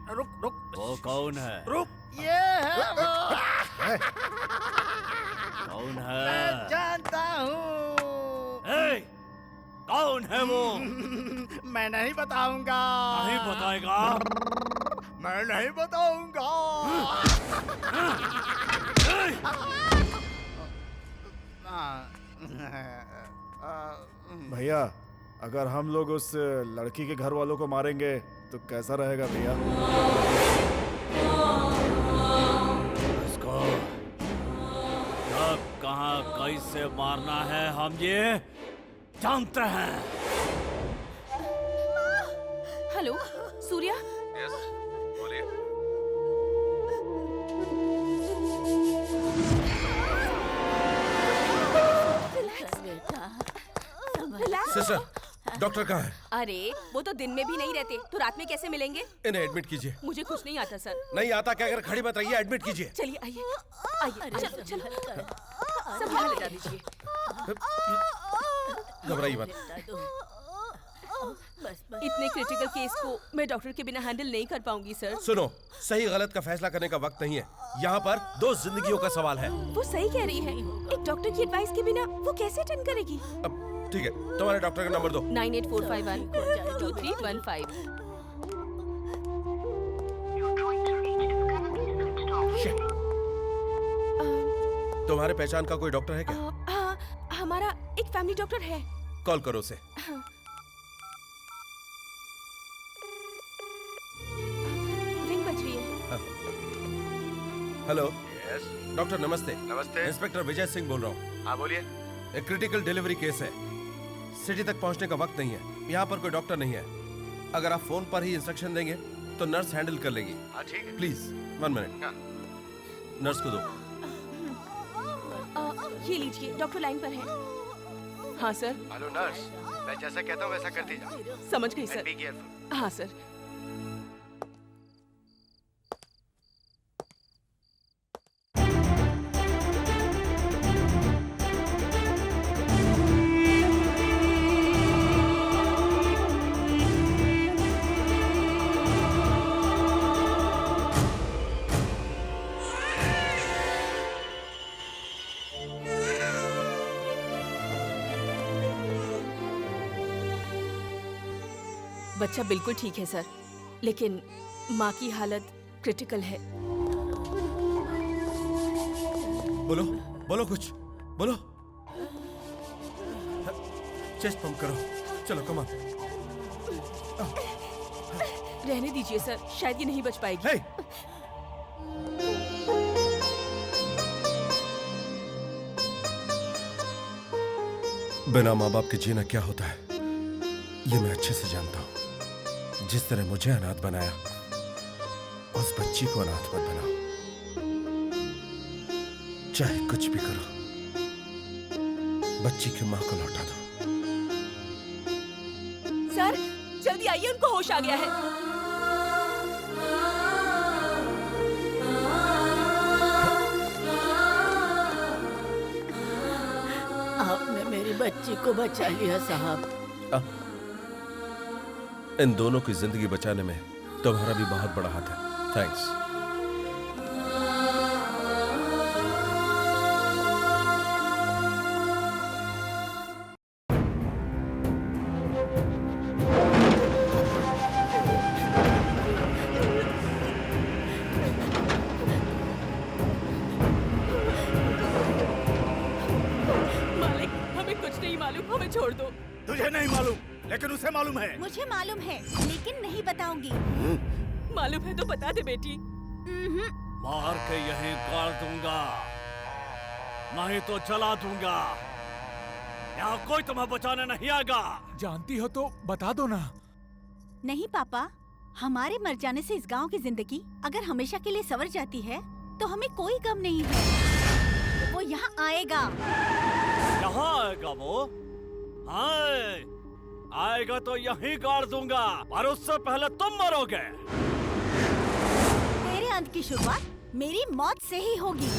रुक रुक, वो कौन है? रुक, ये है वो। कौन है? मैं जानता हूँ। कौन है वो? मैं नहीं बताऊंगा। नहीं बताएगा? मैं नहीं बताऊंगा। भैया अगर हम लोग उस लड़की के घर वालों को मारेंगे तो कैसा रहेगा भैया? इसको कब, कहाँ, कैसे मारना है हम ये जानते हैं। हेलो सूर्या। यस, बोलिए। सिस्टर, डॉक्टर कहाँ है? अरे वो तो दिन में भी नहीं रहते, तो रात में कैसे मिलेंगे? इन्हें एडमिट कीजिए। मुझे कुछ नहीं आता सर। नहीं आता क्या? अगर खड़ी मत रहिए, एडमिट कीजिए। चलिए आइए आइए, चलो चलो, सब यहाँ लेटा दीजिए। घबराइए मत। इतने क्रिटिकल केस को मैं डॉक्टर के बिना हैंडल नहीं कर पाऊंगी सर। सुनो, सही गलत का फैसला करने का वक्त नहीं है, यहाँ पर 2 जिंदगियों का सवाल है। वो सही कह रही है, एक डॉक्टर की एडवाइस के बिना वो कैसे अटेंड करेगी? अब ठीक है, तुम्हारे डॉक्टर का नंबर दो। 9845122315। तुम्हारे पहचान का कोई डॉक्टर है क्या? हाँ, हमारा एक फैमिली डॉक्टर है। कॉल करो उसे। रिंग बज रही है। हेलो। यस डॉक्टर नमस्ते। नमस्ते। इंस्पेक्टर विजय सिंह बोल रहा हूँ। हाँ बोलिए। एक क्रिटिकल डिलीवरी केस है, सिटी तक पहुंचने का वक्त नहीं है, यहाँ पर कोई डॉक्टर नहीं है। अगर आप फोन पर ही इंस्ट्रक्शन देंगे तो नर्स हैंडल कर लेगी। हाँ ठीक है। Please 1 minute. नर्स को दो। ये लीजिए, डॉक्टर लाइन पर है। हाँ सर। हेलो नर्स, मैं जैसा कहता हूँ वैसा करती जा। समझ गई सर। Be careful. हाँ सर। बच्चा बिल्कुल ठीक है सर, लेकिन माँ की हालत क्रिटिकल है। बोलो बोलो, कुछ बोलो। चेस्ट पंप करो, चलो कम ऑन। रहने दीजिए सर, शायद ये नहीं बच पाएगी। हे! बिना माँ बाप के जीना क्या होता है ये मैं अच्छे से जानता हूं। जिस तरह मुझे अनाथ बनाया, उस बच्ची को अनाथ मत बनाओ। चाहे कुछ भी करो, बच्ची की मां को लौटा दो। सर जल्दी आइए, उनको होश आ गया है। आपने मेरी बच्ची को बचा लिया साहब। इन दोनों की जिंदगी बचाने में तुम्हारा भी बहुत बड़ा हाथ है। थैंक्स। मालिक, हमें कुछ नहीं मालूम, हमें छोड़ दो। तुझे नहीं मालूम, लेकिन उसे मालूम है। मुझे मालूम है, लेकिन नहीं बताऊंगी। मालूम है तो बता दे बेटी। मार के यहीं गाड़ दूंगा, नहीं तो जला दूंगा। यहाँ कोई तुम्हें बचाने नहीं आएगा। जानती हो तो बता दो ना। नहीं पापा, हमारे मर जाने से इस गांव की जिंदगी अगर हमेशा के लिए संवर जाती है तो हमें कोई गम नहीं है। वो यहाँ आएगा। यहाँ आएगा वो? हाँ, आएगा तो यहीं गाड़ दूंगा, और उससे पहले तुम मरोगे। तेरे अंत की शुरुआत मेरी मौत से ही होगी।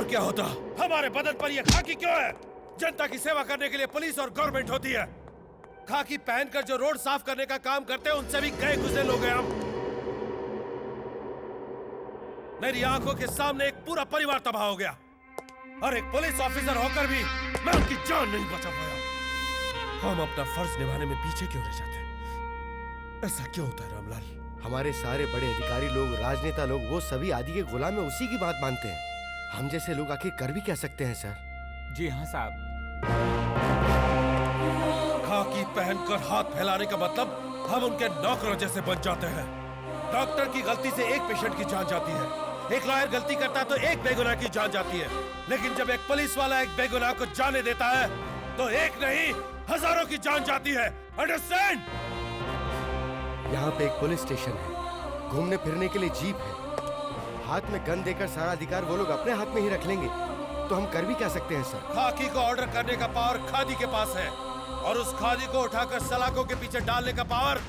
क्या होता? हमारे बदन पर यह खाकी क्यों है? जनता की सेवा करने के लिए पुलिस और गवर्नमेंट होती है। खाकी पहनकर जो रोड साफ करने का काम करते हैं उनसे भी गए गुजरे लोग हैं हम। मेरी आंखों के सामने एक पूरा परिवार तबाह हो गया, और एक पुलिस ऑफिसर होकर भी मैं उनकी जान नहीं बचा पाया। हम अपना फर्ज निभाने में पीछे क्यों रह जाते हैं? ऐसा क्यों होता है रामलाल? हमारे सारे बड़े अधिकारी लोग, राजनेता लोग, वो सभी आदि के गुलाम में उसी की बात मानते हैं। हम जैसे लोग आखिर कर भी क्या सकते हैं सर? जी हाँ साहब। खाकी पहनकर हाथ फैलाने का मतलब हम उनके नौकरों जैसे बन जाते हैं। डॉक्टर की गलती से एक पेशेंट की जान जाती है, एक लॉयर गलती करता है तो एक बेगुनाह की जान जाती है, लेकिन जब एक पुलिस वाला एक बेगुनाह को जाने देता है तो एक नहीं हजारों की जान जाती है। अंडरस्टैंड? यहाँ पे एक पुलिस स्टेशन है, घूमने फिरने के लिए जीप है, हाथ में गन देकर सारा अधिकार वो लोग अपने हाथ में ही रख लेंगे, तो हम कर भी क्या सकते हैं सर? खाकी को ऑर्डर करने का पावर खादी के पास है, और उस खादी को उठाकर सलाखों के पीछे डालने का पावर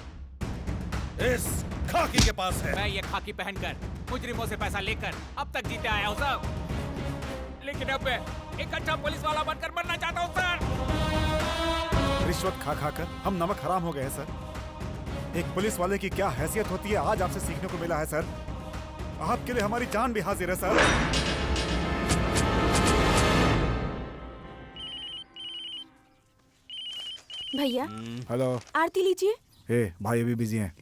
इस खाकी के पास है। मैं ये खाकी पहनकर मुजरिमों से पैसा लेकर अब तक जीते आया हूँ सर, लेकिन अब मैं एक अच्छा पुलिस वाला बनकर मरना चाहता हूँ सर। रिश्वत खा खा कर हम नमक हराम हो गए हैं सर। एक पुलिस वाले की क्या हैसियत होती है आज आपसे सीखने को मिला है सर। आपके लिए हमारी जान भी हाजिर है सर। भैया हेलो। आरती लीजिए। ए भाई अभी बिजी हैं।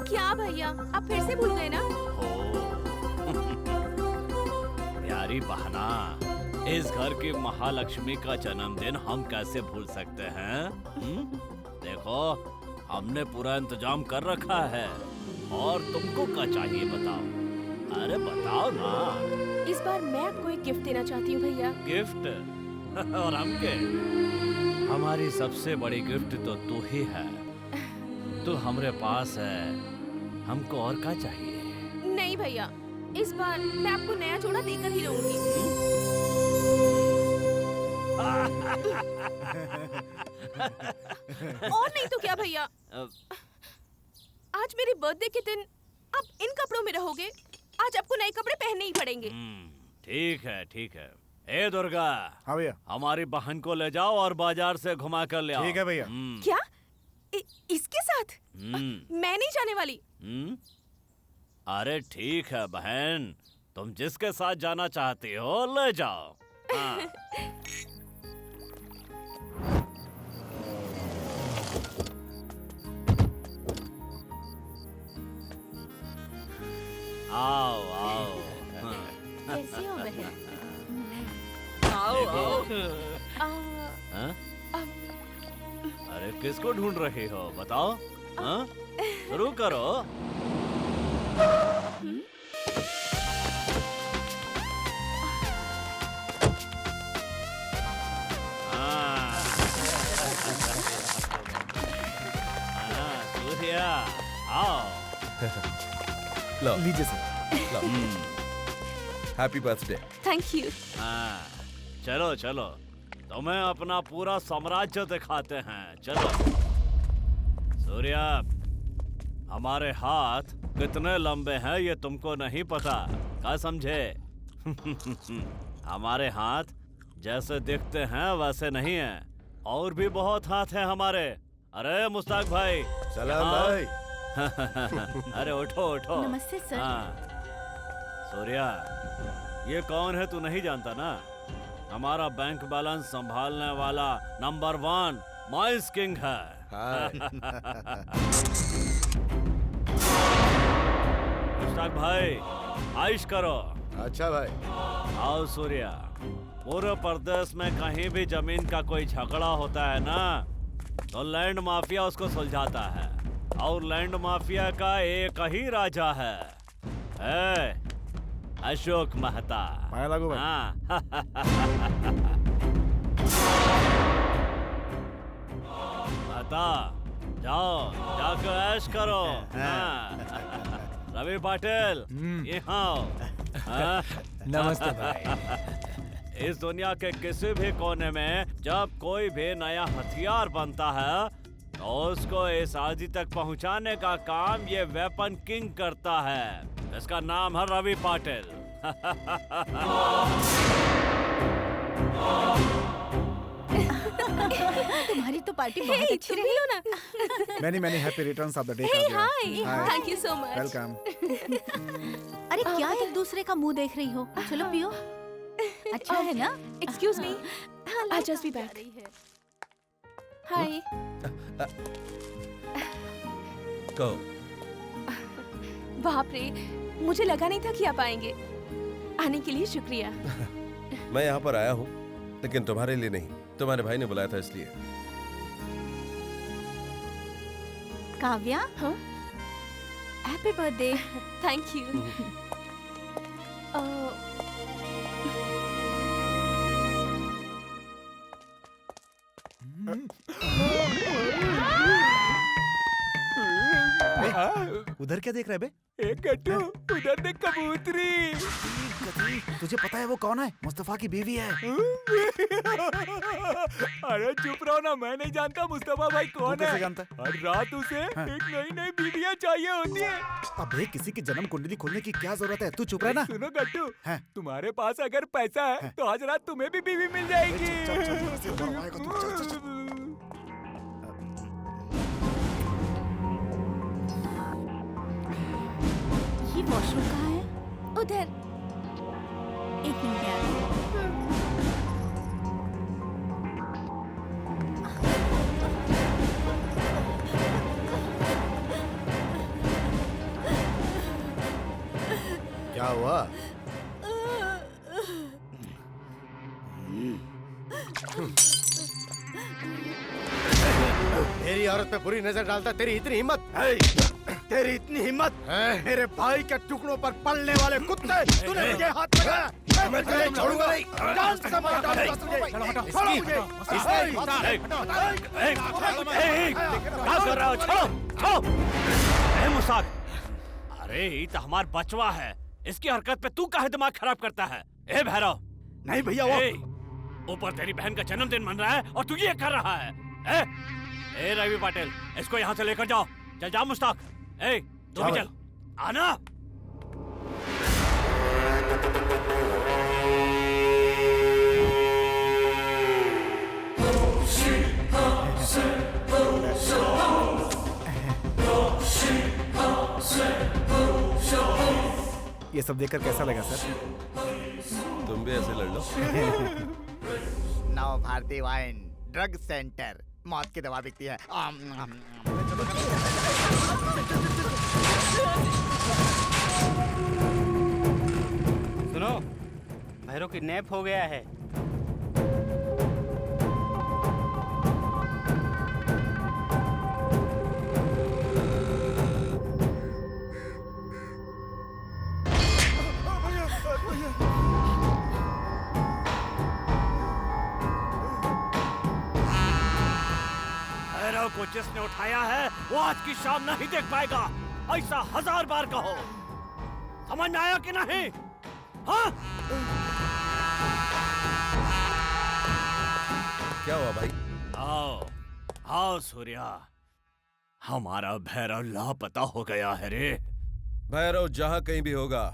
क्या भैया आप फिर से भूल गए ना? प्यारी बहना, इस घर की महालक्ष्मी का जन्मदिन हम कैसे भूल सकते हैं? देखो हमने पूरा इंतजाम कर रखा है और तुमको क्या चाहिए बताओ? अरे बताओ ना। इस बार मैं आपको एक गिफ्ट देना चाहती हूँ भैया। गिफ्ट? और हमके? हमारी सबसे बड़ी गिफ्ट तो तू ही है। तू हमारे पास है, हमको और क्या चाहिए? नहीं भैया, इस बार मैं आपको नया जोड़ा देकर ही रहूंगी। और नहीं तो क्या भैया, आज मेरे बर्थडे के दिन आप इन कपड़ों में रहोगे। आज आपको नए कपड़े पहनने ही पड़ेंगे। ठीक है ठीक है। ए दुर्गा। हाँ भैया। हमारी बहन को ले जाओ और बाजार से घुमा कर ले आओ। ठीक है भैया। क्या इसके साथ? मैं नहीं जाने वाली। अरे ठीक है बहन, तुम जिसके साथ जाना चाहती हो ले जाओ। हाँ। आओ आओ। कैसी हो बहन? आओ आओ। आ, अरे किसको ढूंढ रही हो बताओ? हाँ? शुरू करो। सूर्या आओ। लो लीजिए sir. Low. Happy birthday. Thank you. हाँ, चलो चलो तुम्हें अपना पूरा साम्राज्य दिखाते हैं। चलो। सूर्या, हमारे हाथ कितने लंबे हैं ये तुमको नहीं पता, क्या समझे? हमारे हाथ जैसे दिखते हैं वैसे नहीं हैं, और भी बहुत हाथ हैं हमारे। अरे मुस्ताक भाई। सलाम भाई। अरे उठो उठो। नमस्ते सर। हाँ। सूर्या, ये कौन है तू नहीं जानता ना? हमारा बैंक बैलेंस संभालने वाला नंबर 1 माइस किंग है। मुस्ताक भाई आइश करो। अच्छा भाई। आओ सूर्या, पूरे प्रदेश में कहीं भी जमीन का कोई झगड़ा होता है ना, तो लैंड माफिया उसको सुलझाता है, और लैंड माफिया का एक ही राजा है, अशोक मेहता। पाया लागू भाई। हाँ। मेहता, जाओ जाकर ऐश करो। हाँ। रवि पाटिल यहाँ आओ। हाँ? नमस्ते भाई। इस दुनिया के किसी भी कोने में जब कोई भी नया हथियार बनता है तो उसको इस आदि तक पहुंचाने का काम ये वेपन किंग करता है। इसका नाम है रवि पाटिल। तुम्हारी तो पार्टी बहुत अच्छी रही। लो ना। Many happy returns of the day. Hi, thank you so much. Welcome. अरे क्या एक दूसरे का मुंह देख रही हो? चलो पियो। अच्छा है ना? Excuse me, I just be back. Hi. go. बाप रे, मुझे लगा नहीं था कि आप आएंगे। आने के लिए शुक्रिया। मैं यहाँ पर आया हूँ लेकिन तुम्हारे लिए नहीं, तुम्हारे भाई ने बुलाया था इसलिए। Kavya, happy birthday. Thank you. उधर क्या देख रहे बे? एक गट्टू, उधर देख कबूतरी। तुझे पता है वो कौन है? मुस्तफा की बीवी है। अरे चुप रहो ना, मैं नहीं जानता मुस्तफा भाई कौन कैसे है। जानता है? हर रात उसे एक नई नई बीवियां चाहिए होती है। अबे किसी की जन्म कुंडली खोलने की क्या जरूरत है? तू चुप रह ना। सुनो गट्टू, हैं? तुम्हारे पास अगर पैसा है तो आज रात तुम्हें भी बीवी मिल जाएगी। चल, चल, चल, ऐसे मरवाएगा तू। चल, चल, चल। उधर। एक मिनट में आ रही हूँ। क्या हुआ? मेरी औरत पे बुरी नजर डालता, तेरी इतनी हिम्मत? तेरी इतनी हिम्मत? मेरे भाई के टुकड़ों पर पलने वाले कुत्ते तूने मुझे हाथ लगाया। मैं तुझे छोड़ूंगा नहीं। जान से मार डालूंगा तुझे। छोड़ो मुझे। क्या कर रहा हो? छोड़ो, छोड़ो। ए मुसाक, अरे ये तो हमार बचवा है, इसकी हरकत पे तू काहे दिमाग खराब करता है? ए भैरव। नहीं भैया, वो ऊपर तेरी बहन का जन्मदिन मन रहा है और तू ये कर रहा है। ए रवि पाटिल, इसको यहाँ से लेकर जाओ। चल जाओ मुश्ताक। ए तू भी चल, आना। ये सब देखकर कैसा लगा सर? तुम भी ऐसे लड़ लो। नव भारती वाइन ड्रग सेंटर, मौत की दवा बिकती है। सुनो, भैरव किडनैप हो गया है। भैरव को जिसने उठाया है वो आज की शाम नहीं देख पाएगा। ऐसा 1000 बार कहो। समझ में आया कि नहीं? हाँ? क्या हुआ भाई? आओ, आओ सूर्या, हमारा भैरव लापता हो गया है रे। भैरव जहां कहीं भी होगा,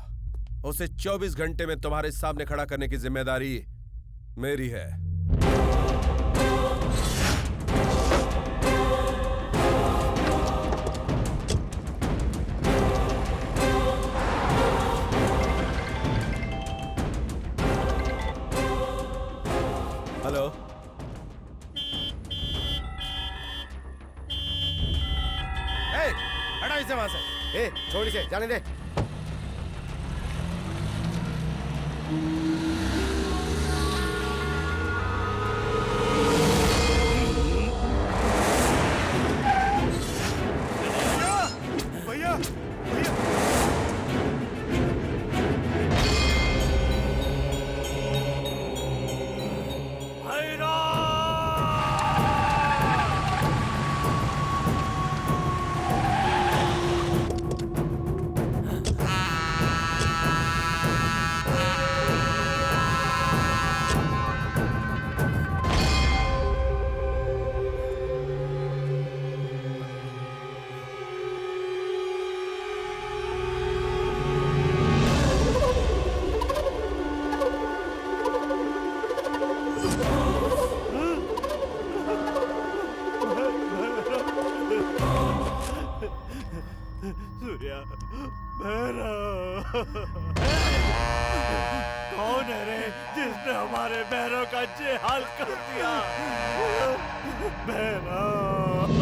उसे 24 घंटे में तुम्हारे सामने खड़ा करने की जिम्मेदारी मेरी है। हेलो, हटा इसे वहां से। छोड़ इसे, जाने दे। भैया, भैया। सूर्या, भैरव कौन है रे जिसने हमारे भैरव का ये हाल कर दिया? भैरव।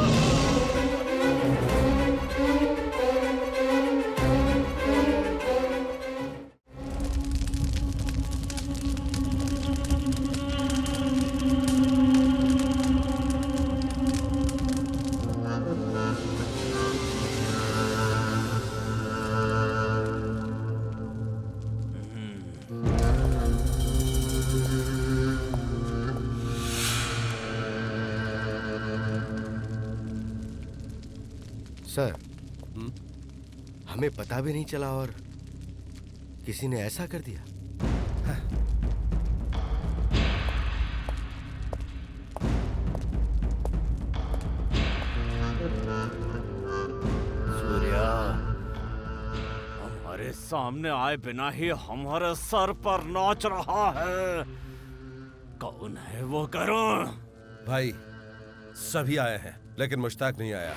सर, हमें पता भी नहीं चला और किसी ने ऐसा कर दिया। सूर्या, हमारे सामने आए बिना ही हमारे सर पर नाच रहा है। कौन है वो करुण? भाई, सभी आए हैं लेकिन मुश्ताक नहीं आया।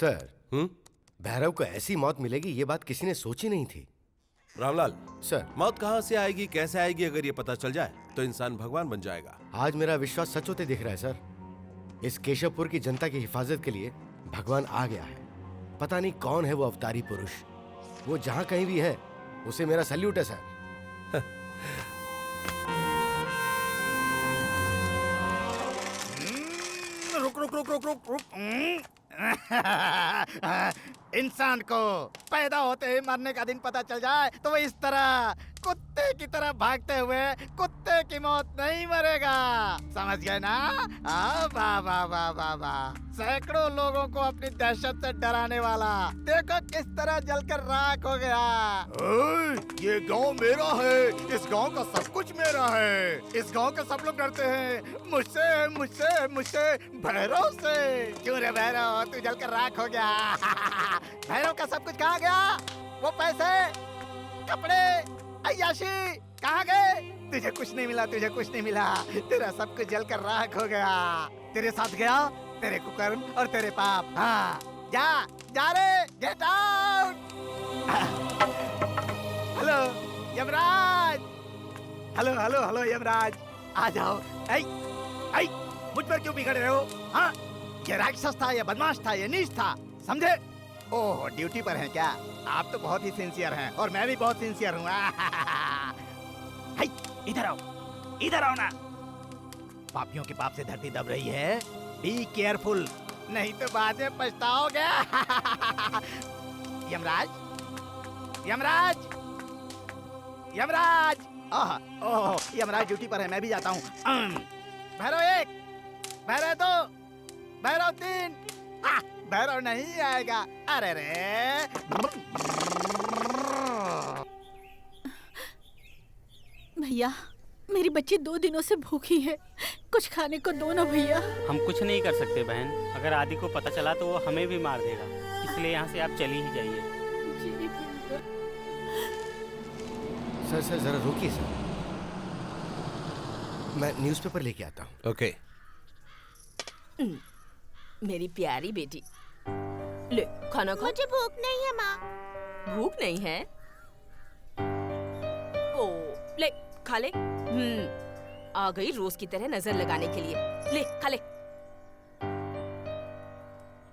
सर भैरव को ऐसी मौत मिलेगी ये बात किसी ने सोची नहीं थी। रामलाल सर, मौत कहाँ से आएगी, कैसे आएगी, अगर ये पता चल जाए तो इंसान भगवान बन जाएगा। आज मेरा विश्वास सच होते दिख रहा है सर। इस केशवपुर की जनता की हिफाजत के लिए भगवान आ गया है। पता नहीं कौन है वो अवतारी पुरुष। वो जहाँ कहीं भी है उसे मेरा सल्यूट है सर। रुक रुक रुक रुक रुक रुक। इंसान को पैदा होते ही मरने का दिन पता चल जाए तो वो इस तरह कुत्ते की तरह भागते हुए कुत्ते की मौत नहीं मरेगा। समझ गए ना? वाह वाह वाह वाह वाह। सैकड़ों लोगों को अपनी दहशत से डराने वाला देखो किस तरह जलकर राख हो गया। ये गांव मेरा है, इस गांव का सब कुछ मेरा है। इस गांव के सब लोग डरते हैं मुझसे मुझसे मुझसे भैरव से। क्यों रे भैरव, तू जलकर राख हो गया। भैरव का सब कुछ कहाँ गया? वो पैसे, कपड़े, अय्याशी कहाँ गए? तुझे कुछ नहीं मिला, तुझे कुछ नहीं मिला। तेरा सब कुछ जलकर राख हो गया। तेरे साथ गया तेरे कुकर्म और तेरे पाप। हाँ जा जा रे, get out. Hello Yamraj, hello hello hello Yamraj, आ जाओ। ऐ मुझ पर क्यों बिगड़ रहे हो? हाँ, ये राक्षस था, ये बदमाश था, ये नीच था, समझे? ओह, ड्यूटी पर हैं क्या? आप तो बहुत ही सिंसियर हैं और मैं भी बहुत सिंसियर हूँ। इधर आओ, इधर आओ ना। पापियों के पाप से धरती दब रही है। बी केयरफुल, नहीं तो बाद में पछताओगे। यमराज, यमराज, यमराज। ओह, यमराज ड्यूटी पर है, मैं भी जाता हूँ। भैरव 1, भैरव 2, भैरव 3। भैरव नहीं आएगा। अरे रे, भैया मेरी बच्ची 2 दिनों से भूखी है, कुछ खाने को दो ना भैया। हम कुछ नहीं कर सकते बहन, अगर आदि को पता चला तो वो हमें भी मार देगा, इसलिए यहाँ से आप चली ही जाइए। सर जरा रुकिए सर, मैं न्यूज़पेपर लेके आता हूँ। ओके। मेरी प्यारी बेटी, ले खाना खा। मुझे भूख नहीं है माँ। भूख नहीं है? ओ, ले खा ले। आ गई रोज की तरह नजर लगाने के लिए। ले खा ले,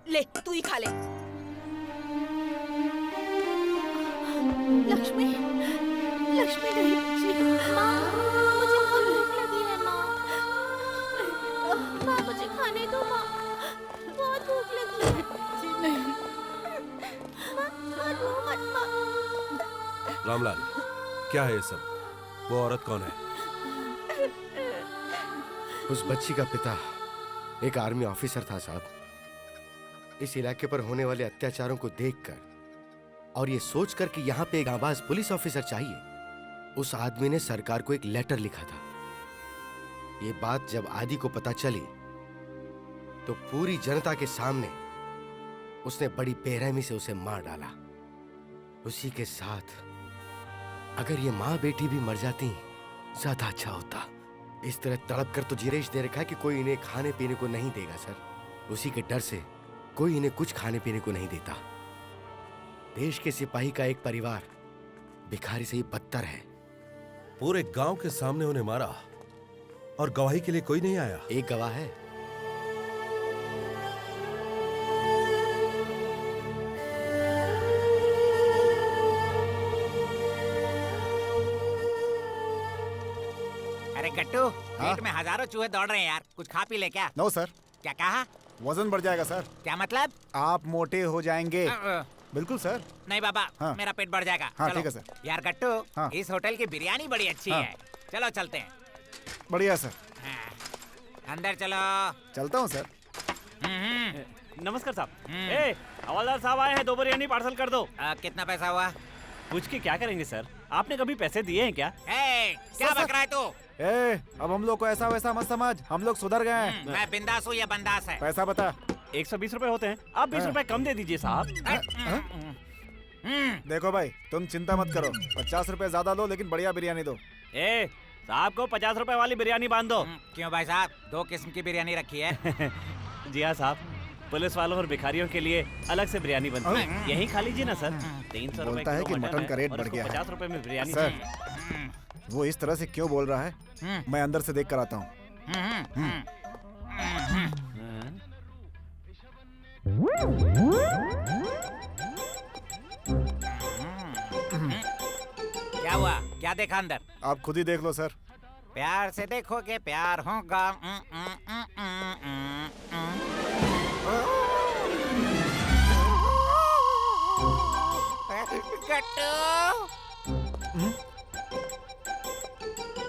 ले तू ही खा ले। लक्ष्मी, लक्ष्मी नहीं बच्ची। माँ, मुझे बहुत भूख लगी है माँ। माँ मुझे खाने दो माँ, बहुत भूख लगी है। नहीं माँ रो मत माँ। रामलाल, क्या है ये सब? वो औरत कौन है? उस बच्ची का पिता एक आर्मी ऑफिसर था साहब। इस इलाके पर होने वाले अत्याचारों को देखकर और ये सोचकर कि यहाँ पे एक आबाज पुलिस ऑफिसर चाहिए, उस आदमी ने सरकार को एक लेटर लिखा था। ये बात जब आदि को पता चली तो पूरी जनता के सामने उसने बड़ी बेरहमी से उसे मार डाला। उसी के साथ अगर ये माँ बेटी भी मर जाती ज्यादा अच्छा होता। इस तरह तड़प कर तो जीरेश दे रखा है कि कोई इन्हें खाने पीने को नहीं देगा सर। उसी के डर से कोई इन्हें कुछ खाने पीने को नहीं देता। देश के सिपाही का एक परिवार भिखारी से ही बदतर है। पूरे गांव के सामने उन्हें मारा और गवाही के लिए कोई नहीं आया। एक गवाह है। अरे गट्टू, पेट में हजारों चूहे दौड़ रहे हैं यार, कुछ खा पी ले क्या? No sir. क्या कहा? वजन बढ़ जाएगा सर। क्या मतलब? आप मोटे हो जाएंगे। बिल्कुल सर। नहीं बाबा, हाँ। मेरा पेट बढ़ जाएगा। हाँ, चलो। ठीक है सर। यार गट्टू, हाँ। इस होटल की बिरयानी बड़ी अच्छी हाँ। है, चलो चलते हैं। बढ़िया सर। हाँ। अंदर चलो। चलता हूँ सर। नमस्कार साहब। ए, हवलदार साहब आए हैं, 2 बिरयानी पार्सल कर दो। कितना पैसा हुआ? पूछ के क्या करेंगे सर, आपने कभी पैसे दिए हैं क्या? क्या बक रहा है तू? अब हम लोग को ऐसा वैसा मत समझ, हम लोग सुधर गए हैं। मैं बिंदास हूँ या बंदास है? पैसा बता। 120 रुपए होते हैं, आप 20 रुपए कम दे दीजिए साहब। देखो भाई, तुम चिंता मत करो, 50 रुपए ज्यादा लो लेकिन बढ़िया बिरयानी दो। साहब को 50 रुपए वाली बिरयानी बांध दो। क्यों भाई साहब, 2 किस्म की बिरयानी रखी है? जी हाँ साहब। पुलिस वालों और भिखारियों के लिए अलग से बिरयानी बनती है। यही खा लीजिए ना सर। 300 रुपए बोलता है कि मटन का रेट और बढ़ इसको गया है। 50 रुपए में बिरयानी सर, चाहिए। वो इस तरह से क्यों बोल रहा है, मैं अंदर से देख कर आता हूँ। क्या हुआ? क्या देखा अंदर? आप खुद ही देख लो सर। प्यार से देखोगे प्यार होगा।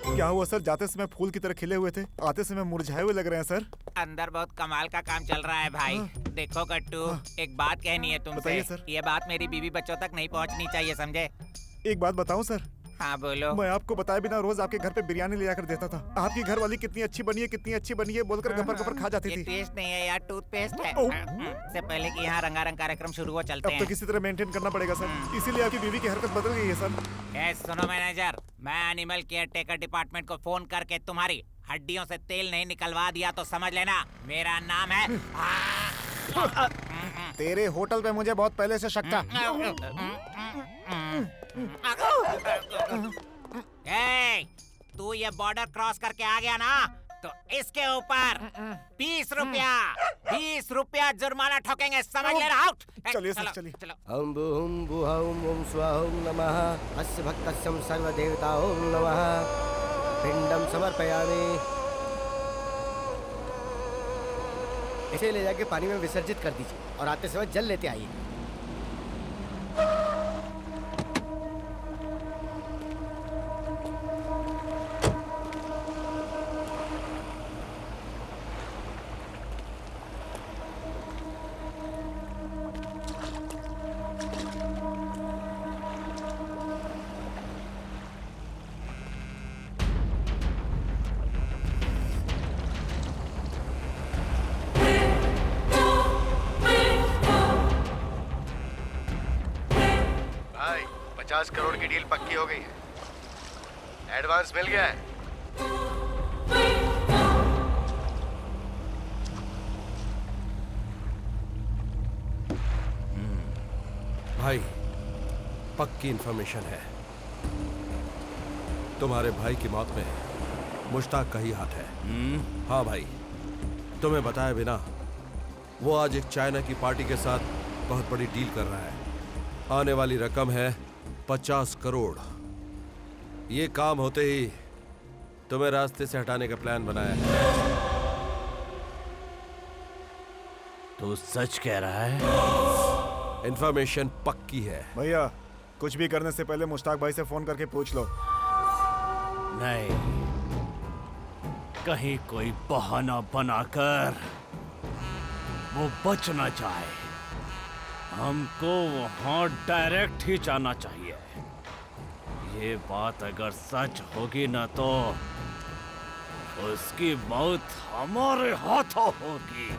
क्या हुआ सर? जाते समय फूल की तरह खिले हुए थे, आते समय मुरझाए हुए लग रहे हैं सर। अंदर बहुत कमाल का काम चल रहा है भाई। देखो कट्टू, एक बात कहनी है तुमसे। बताइए सर। ये बात मेरी बीवी बच्चों तक नहीं पहुंचनी चाहिए, समझे? एक बात बताऊं सर? हाँ बोलो। मैं आपको बताए बिना रोज आपके घर पे बिरयानी ले जाकर देता था। आपकी घर वाली कितनी अच्छी बनी है बोलकर गपर गपर खा जाती ये थी। टेस्ट नहीं है यार, टूथपेस्ट है। इससे पहले कि यहाँ रंगारंग कार्यक्रम शुरू हो, चलते अब तो हैं। किसी तरह मेंटेन करना पड़ेगा सर, इसीलिए आपकी बीवी की हरकत बदल गई है सर। सुनो मैनेजर, मैं एनिमल केयर टेकर डिपार्टमेंट को फोन करके तुम्हारी हड्डियों से तेल नहीं निकलवा दिया तो समझ लेना मेरा नाम है। तेरे होटल पे मुझे बहुत पहले से शक था। ए, तू ये बॉर्डर क्रॉस करके आ गया ना, तो इसके ऊपर 20 रुपया जुर्माना ठोकेंगे, समझ ले रहा? चलिए सर, चलिए। ओम बुहुम बुहम ओम स्वाहोम नमः अस्य भक्तस्यं सर्वदेवताओं नमः पिंडम समर्पयामि। इसे ले जाके पानी में विसर्जित कर दीजिए और आते समय जल लेते आइए। भाई 50 करोड़ की डील पक्की हो गई है, एडवांस मिल गया है। भाई पक्की इंफॉर्मेशन है, तुम्हारे भाई की मौत में मुश्ताक का ही हाथ है। हाँ भाई, तुम्हें बताए बिना वो आज एक चाइना की पार्टी के साथ बहुत बड़ी डील कर रहा है। आने वाली रकम है 50 करोड़। ये काम होते ही तुम्हें रास्ते से हटाने का प्लान बनाया है। तू सच कह रहा है? इंफॉर्मेशन पक्की है। भैया, कुछ भी करने से पहले मुश्ताक भाई से फोन करके पूछ लो। नहीं, कहीं कोई बहाना बनाकर वो बच ना जाए। हमको वहां डायरेक्ट ही जाना चाहिए। ये बात अगर सच होगी ना तो उसकी मौत हमारे हाथों होगी।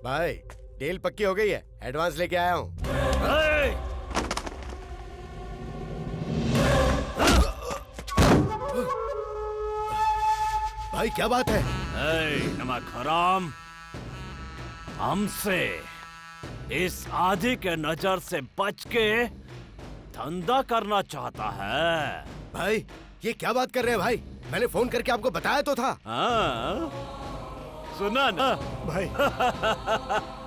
भाई डील पक्की हो गई है, एडवांस लेके आया हूँ। भाई क्या बात है? नमक हराम, हमसे इस आदि के नजर से बच के धंधा करना चाहता है। भाई ये क्या बात कर रहे हैं भाई? मैंने फोन करके आपको बताया तो था। हाँ, सुना ना भाई?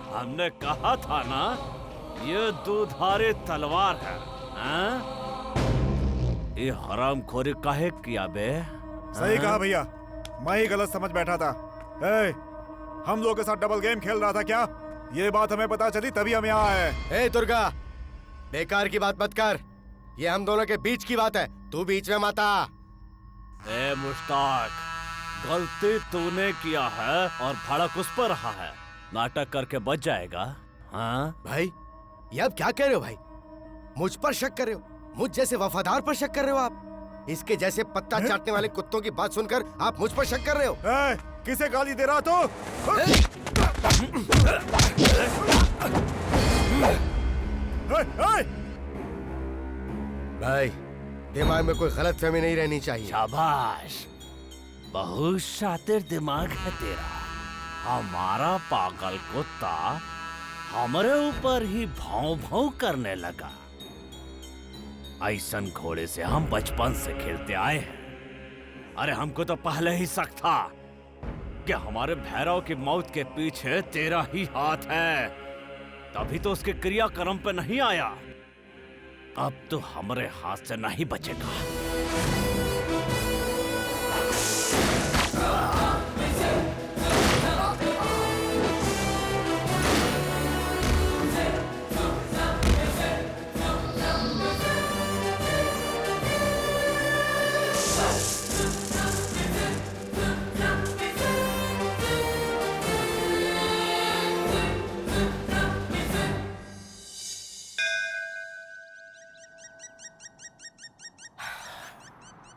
हमने कहा था ना, ये दुधारी तलवार है। हाँ? ये हरामखोरी काहे किया बे? सही कहा भैया, मैं ही गलत समझ बैठा था। ए, हम लोग के साथ डबल गेम खेल रहा था क्या? ये बात हमें पता चली तभी हम यहाँ आए। ए दुर्गा, बेकार की बात मत कर, ये हम दोनों के बीच की बात है, तू बीच में मत आ। ए मुश्ताक, गलती तूने किया है और भड़क उस पर रहा है। नाटक करके बच जाएगा। हाँ भाई, ये अब क्या कह रहे हो भाई? मुझ पर शक कर रहे हो? मुझ जैसे वफादार पर शक कर रहे हो आप? इसके जैसे पत्ता चाटने वाले कुत्तों की बात सुनकर आप मुझ पर शक कर रहे हो? किसे गाली दे रहा तू? भाई, दिमाग में कोई गलतफहमी नहीं रहनी चाहिए। शाबाश, बहुत शातिर दिमाग है तेरा। हमारा पागल कुत्ता हमारे ऊपर ही भाव भाव करने लगा। ऐसन घोड़े से हम बचपन से खेलते आए हैं। अरे हमको तो पहले ही शक था कि हमारे भैरव की मौत के पीछे तेरा ही हाथ है, तभी तो उसके क्रियाक्रम पे नहीं आया। अब तो हमारे हाथ से नहीं बचेगा।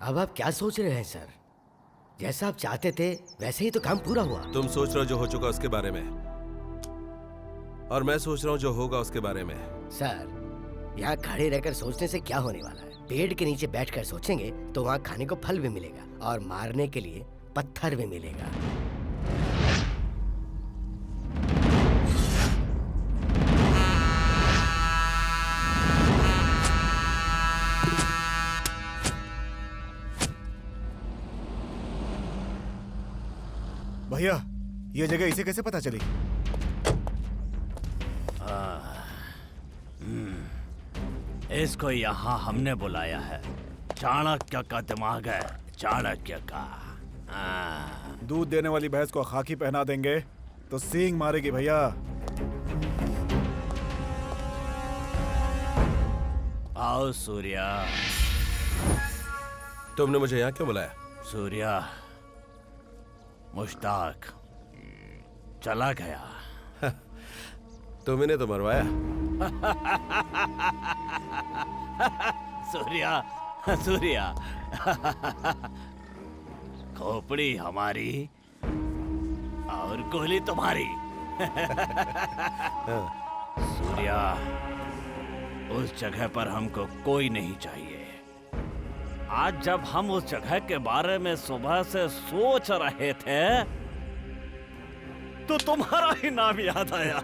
अब आप क्या सोच रहे हैं सर? जैसा आप चाहते थे वैसे ही तो काम पूरा हुआ। तुम सोच रहे हो जो हो चुका उसके बारे में, और मैं सोच रहा हूँ जो होगा उसके बारे में। सर, यहाँ खड़े रहकर सोचने से क्या होने वाला है? पेड़ के नीचे बैठकर सोचेंगे तो वहाँ खाने को फल भी मिलेगा और मारने के लिए पत्थर भी मिलेगा। भैया, ये जगह इसे कैसे पता चली? इसको यहाँ हमने बुलाया है। चाणक्य का दिमाग है, चाणक्य का। दूध देने वाली भैंस को खाकी पहना देंगे तो सींग मारेगी भैया। आओ सूर्या। तुमने मुझे यहाँ क्यों बुलाया? सूर्या, मुश्ताक चला गया। तुमने तो मरवाया। सूर्या, सूर्या, खोपड़ी हमारी और गोली तुम्हारी। सूर्या, उस जगह पर हमको कोई नहीं चाहिए। आज जब हम उस जगह के बारे में सुबह से सोच रहे थे तो तुम्हारा ही नाम याद आया।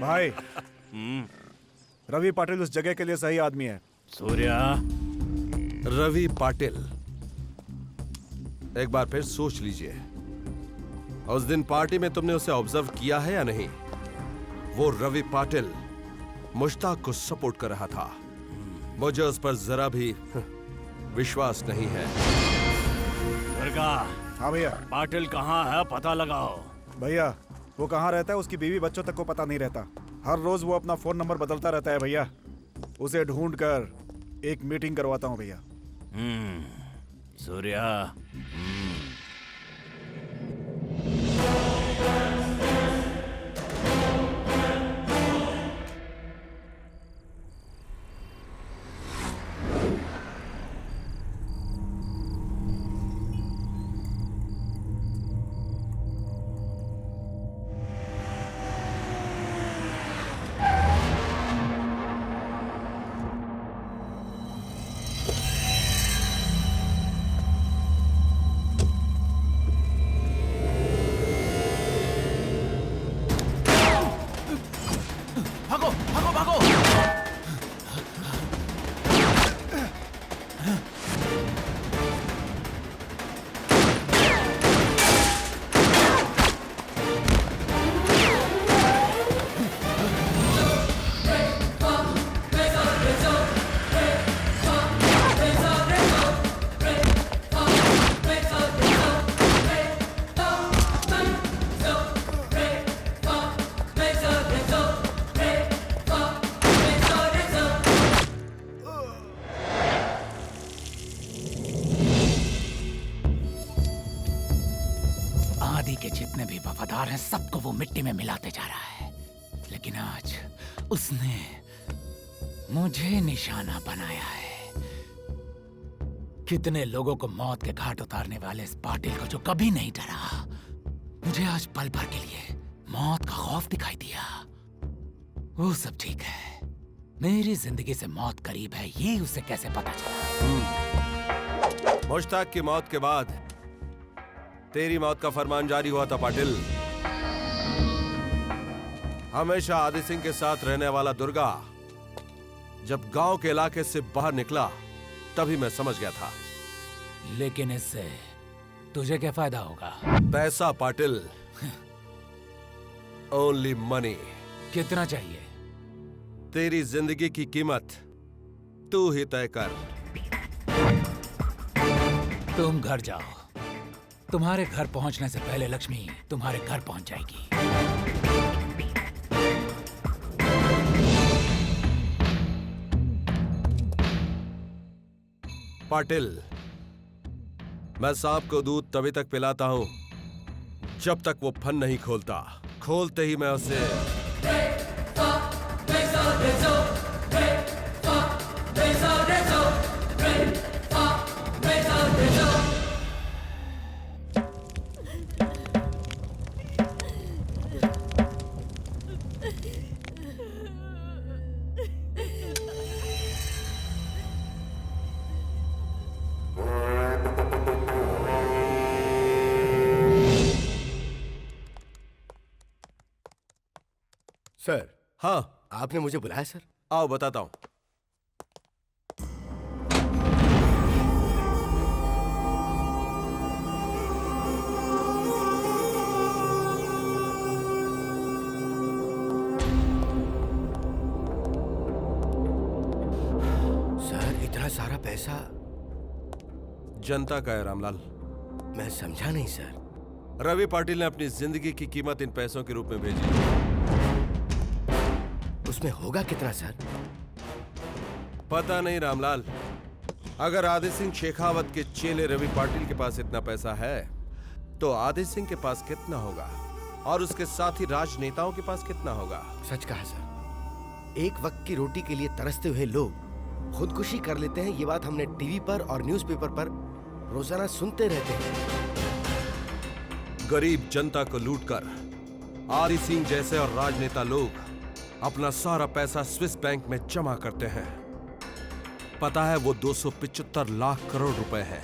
भाई, रवि पाटिल उस जगह के लिए सही आदमी है। सूर्या, रवि पाटिल, एक बार फिर सोच लीजिए, उस दिन पार्टी में तुमने उसे ऑब्जर्व किया है या नहीं? वो रवि पाटिल मुश्ताक को सपोर्ट कर रहा था। मुझे उस पर जरा भी विश्वास नहीं है। दुर्गा। हाँ भैया। पाटिल कहाँ है, पता लगाओ। भैया, वो कहाँ रहता है उसकी बीवी बच्चों तक को पता नहीं रहता। हर रोज वो अपना फोन नंबर बदलता रहता है भैया। उसे ढूंढकर एक मीटिंग करवाता हूँ भैया। सूर्या, सबको वो मिट्टी में मिलाते जा रहा है, लेकिन आज उसने मुझे निशाना बनाया है। कितने लोगों को मौत के घाट उतारने वाले इस पाटिल को जो कभी नहीं डरा, मुझे आज पल भर के लिए मौत का खौफ दिखाई दिया। वो सब ठीक है, मेरी जिंदगी से मौत करीब है ये उसे कैसे पता चला? मुश्ताक की मौत के बाद तेरी मौत का फरमान जारी हुआ था पाटिल। हमेशा आदि सिंह के साथ रहने वाला दुर्गा जब गांव के इलाके से बाहर निकला तभी मैं समझ गया था। लेकिन इससे तुझे क्या फायदा होगा? पैसा पाटिल, ओनली मनी। कितना चाहिए? तेरी जिंदगी की कीमत तू ही तय कर। तुम घर जाओ, तुम्हारे घर पहुंचने से पहले लक्ष्मी तुम्हारे घर पहुंच जाएगी। पाटिल, मैं सांप को दूध तभी तक पिलाता हूं जब तक वो फन नहीं खोलता। खोलते ही मैं उसे सर। हाँ, आपने मुझे बुलाया सर? आओ बताता हूं। सर, इतना सारा पैसा जनता का है रामलाल। मैं समझा नहीं सर। रवि पाटिल ने अपनी जिंदगी की कीमत इन पैसों के रूप में भेजी। उसमें होगा कितना सर? पता नहीं रामलाल। अगर आदि सिंह शेखावत के चेले रवि पाटिल के पास इतना पैसा है तो आदि सिंह के पास कितना होगा और उसके साथ ही राजनेताओं के पास कितना होगा? सच कहा सर। एक वक्त की रोटी के लिए तरसते हुए लोग खुदकुशी कर लेते हैं, ये बात हमने टीवी पर और न्यूज़पेपर पर रोजाना सुनते रहते हैं। गरीब जनता को लूटकर आदि सिंह जैसे और राजनेता लोग अपना सारा पैसा स्विस बैंक में जमा करते हैं। पता है वो 275 लाख करोड़ रुपए है।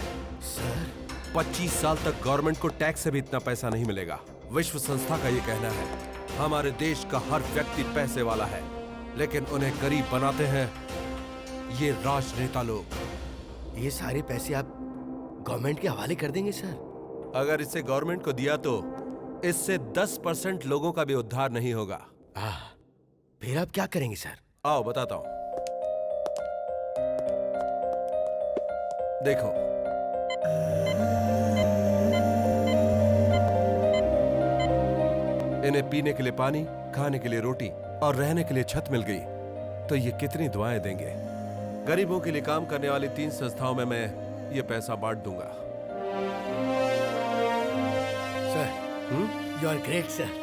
सर, 25 साल तक गवर्नमेंट को टैक्स से भी इतना पैसा नहीं मिलेगा। विश्व संस्था का ये कहना है। हमारे देश का हर व्यक्ति पैसे वाला है, लेकिन उन्हें गरीब बनाते हैं ये राजनेता लोग। ये सारे पैसे आप गवर्नमेंट के हवाले कर देंगे सर? अगर इसे गवर्नमेंट को दिया तो इससे 10% लोगों का भी उद्धार नहीं होगा। फिर आप क्या करेंगे सर? आओ बताता हूं। देखो, इन्हें पीने के लिए पानी, खाने के लिए रोटी और रहने के लिए छत मिल गई तो ये कितनी दुआएं देंगे। गरीबों के लिए काम करने वाली 3 संस्थाओं में मैं ये पैसा बांट दूंगा। Sir, you are great sir.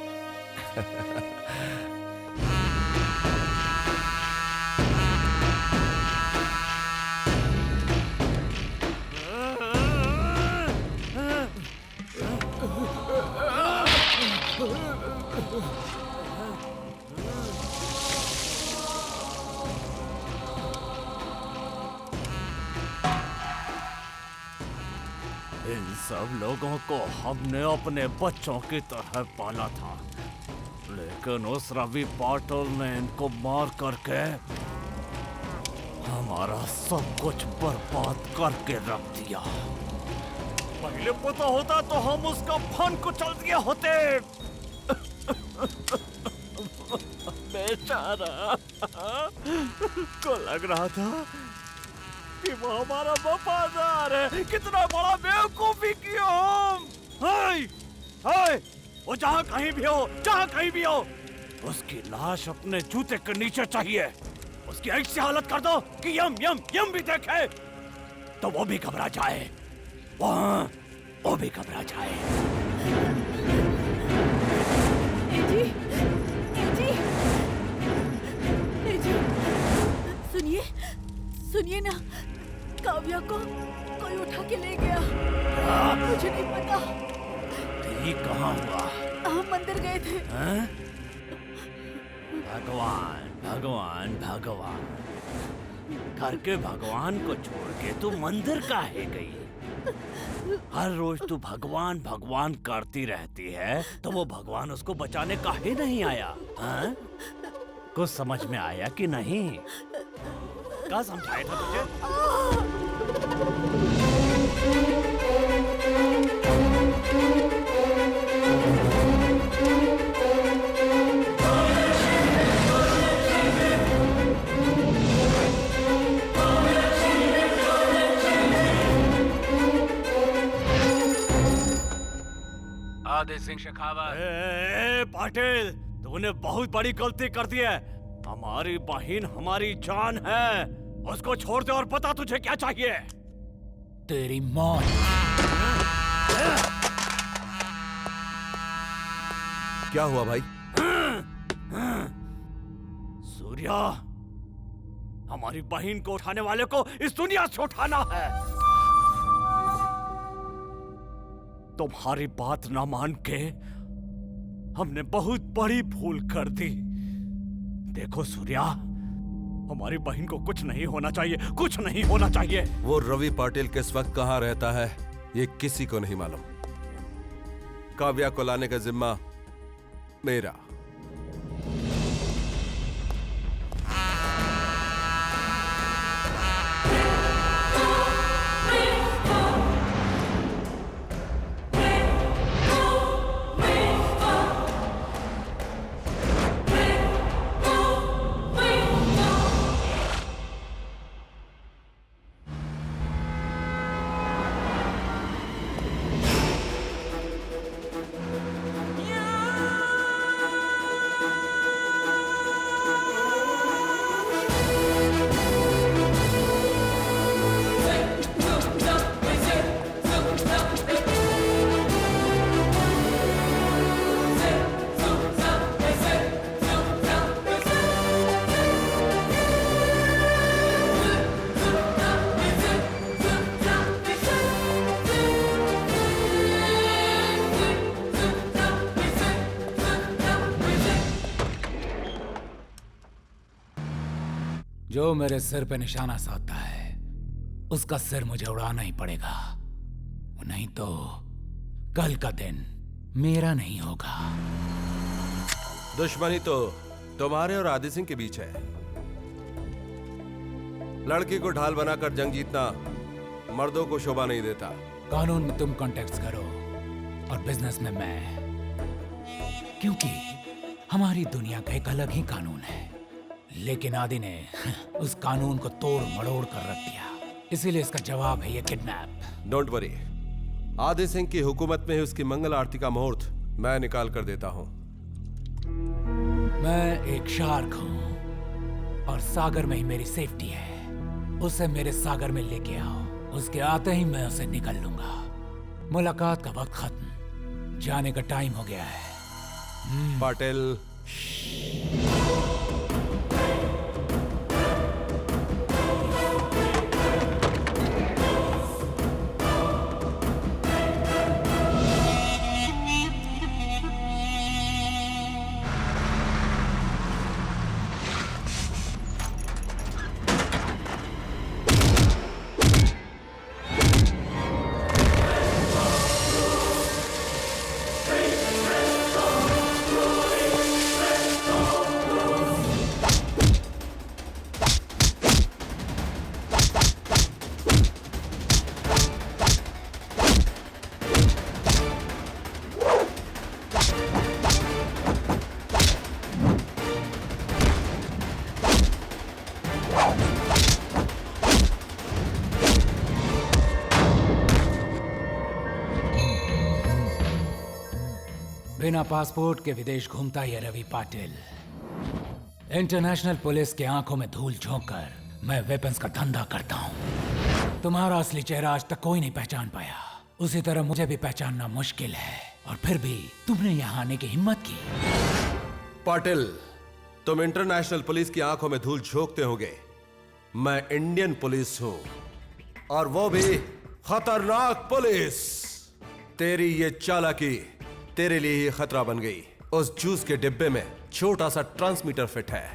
इन सब लोगों को हमने अपने बच्चों की तरह पाला था, लेकिन उस रवि पाटिल ने इनको मार करके हमारा सब कुछ बर्बाद करके रख दिया। पहले पता होता तो हम उसका फन कुचल दिए होते। बेचारा को लग रहा था कि वो हमारा वफादार है। कितना बड़ा बेवकूफी की हम। हाय हाय, वो जहाँ कहीं भी हो उसकी लाश अपने जूते के नीचे चाहिए। उसकी ऐसी हालत कर दो कि यम यम यम भी देखे तो वो भी घबरा जाए। वो भी घबरा जाए। सुनिए, सुनिए ना, काव्या को कोई उठा के ले गया। मुझे नहीं पता। ये कहाँ हुआ? हम मंदिर गए थे। हैं? भगवान भगवान भगवान, घर के भगवान को छोड़ के तू मंदिर काहे गई? हर रोज तू भगवान भगवान करती रहती है, तो वो भगवान उसको बचाने काहे नहीं आया? हैं? कुछ समझ में आया कि नहीं? क्या समझाया था तुझे? आदि सिंह शेखावत। पाटिल, तूने बहुत बड़ी गलती कर दी है। हमारी बहन हमारी जान है, उसको छोड़ दे और बता तुझे क्या चाहिए। तेरी मौत। क्या हुआ भाई? सूर्या, हमारी बहन को उठाने वाले को इस दुनिया से उठाना है। तुम्हारी बात ना मान के हमने बहुत बड़ी भूल कर दी। देखो सूर्या, हमारी बहन को कुछ नहीं होना चाहिए, कुछ नहीं होना चाहिए। वो रवि पाटिल किस वक्त कहाँ रहता है ये किसी को नहीं मालूम। काव्या को लाने का जिम्मा मेरा। जो मेरे सिर पे निशाना साधता है उसका सिर मुझे उड़ाना ही पड़ेगा, नहीं तो कल का दिन मेरा नहीं होगा। दुश्मनी तो तुम्हारे और आदि सिंह के बीच है। लड़की को ढाल बनाकर जंग जीतना मर्दों को शोभा नहीं देता। कानून में तुम कॉन्टेक्ट करो और बिजनेस में मैं, क्योंकि हमारी दुनिया का एक अलग ही कानून है। लेकिन आदि ने उस कानून को तोड़ मड़ोड़ कर रख दिया, इसीलिए इसका जवाब है ये किडनैप। डोंट वरी, आदि सिंह की हुकूमत में ही उसकी मंगल आरती का मुहूर्त मैं निकाल कर देता हूं। मैं एक शार्क हूं और सागर में ही मेरी सेफ्टी है। उसे मेरे सागर में लेके आओ, उसके आते ही मैं उसे निकल लूंगा। मुलाकात का वक्त खत्म, जाने का टाइम हो गया है। पाटिल, बिना पासपोर्ट के विदेश घूमता ये रवि पाटिल। इंटरनेशनल पुलिस के आंखों में धूल झोंककर मैं वेपन्स का धंधा करता हूँ। तुम्हारा असली चेहरा आज तक कोई नहीं पहचान पाया, उसी तरह मुझे भी पहचानना मुश्किल है, और फिर भी तुमने यहाँ आने की हिम्मत की। पाटिल, तुम इंटरनेशनल पुलिस की आंखों में धूल झोंकते होगे, मैं इंडियन पुलिस हूँ। और वो भी खतरनाक पुलिस। तेरी ये चालाकी तेरे लिए ही खतरा बन गई। उस जूस के डिब्बे में छोटा सा ट्रांसमीटर फिट है।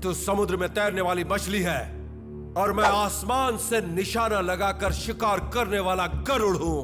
तू समुद्र में तैरने वाली मछली है और मैं आसमान से निशाना लगाकर शिकार करने वाला गरुड़ हूं।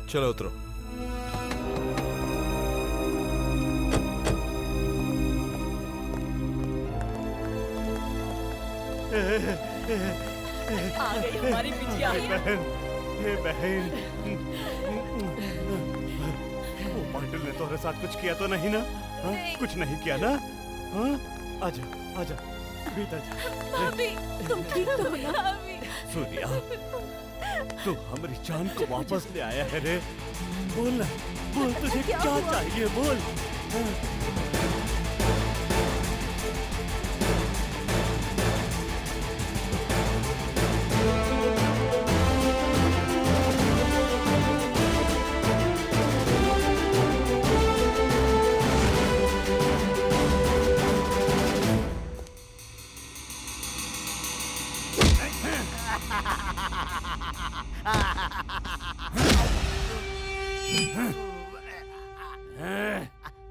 चलो उतरो। आ गई हमारी बिटिया। बहन, वो पाटिल ने तुम्हारे साथ कुछ किया तो नहीं ना? हाँ? कुछ नहीं किया ना? हाँ? आजा, आजा, भीतर जा। भाभी, तुम ठीक तो हो ना? सूर्या, तू हमारी जान को वापस ले आया है रे। बोल ना, बोल तुझे क्या चाहिए, बोल।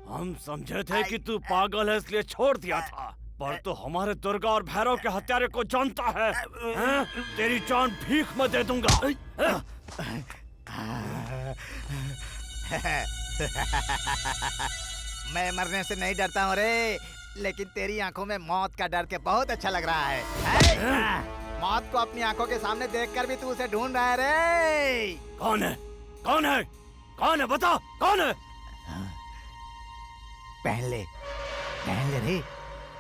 हम समझे थे कि तू पागल है इसलिए छोड़ दिया था, पर तो हमारे दुर्गा और भैरव के हत्यारे को जानता है। तेरी जान भीख में दे दूंगा। मैं मरने से नहीं डरता हूँ रे, लेकिन तेरी आंखों में मौत का डर के बहुत अच्छा लग रहा है। मौत को अपनी आंखों के सामने देखकर भी तू उसे ढूंढ रहा है रे। कौन है? कौन है? कौन है? बता, कौन है? पहन ले रे,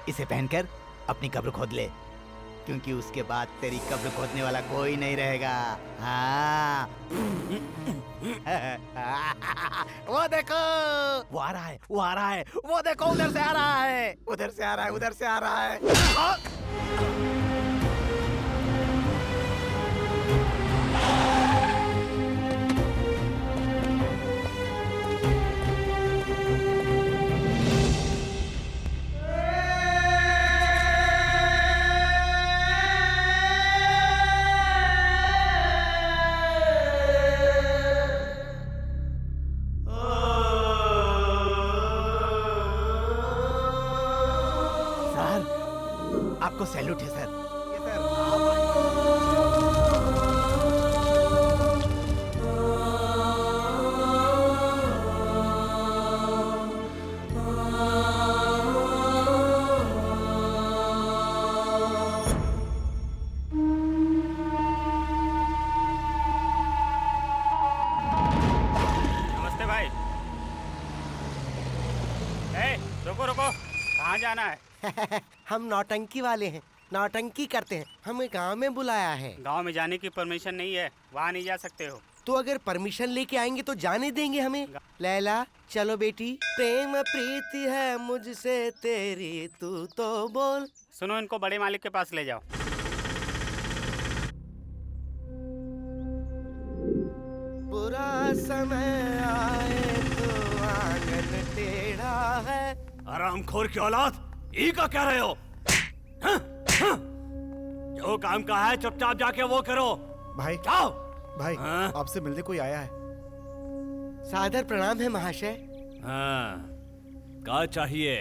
इसे पहनकर अपनी कब्र खोद ले, क्योंकि उसके बाद तेरी कब्र खोदने वाला कोई नहीं रहेगा। हाँ। वो देखो, वो आ रहा है, वो आ रहा है, वो देखो उधर से आ रहा है, उधर से आ रहा है, उधर से आ रहा है। आपको सैल्यूट है सर। नमस्ते भाई। रुको रुको, कहाँ जाना है? हम नौटंकी वाले हैं, नौटंकी करते हैं, हमें गांव में बुलाया है। गांव में जाने की परमिशन नहीं है, वहाँ नहीं जा सकते हो। तो अगर परमिशन लेके आएंगे तो जाने देंगे हमें। लैला चलो बेटी। प्रेम प्रीति है मुझसे तेरी, तू तो बोल। सुनो, इनको बड़े मालिक के पास ले जाओ। बुरा समय आए तो आंगन टेढ़ा है। आरामखोर की औलाद, ई का कह रहे हो? हाँ? हाँ? जो काम का है चुपचाप जाके वो करो। भाई जाओ। भाई आपसे मिलने कोई आया है। सादर प्रणाम है महाशय। हाँ, क्या चाहिए?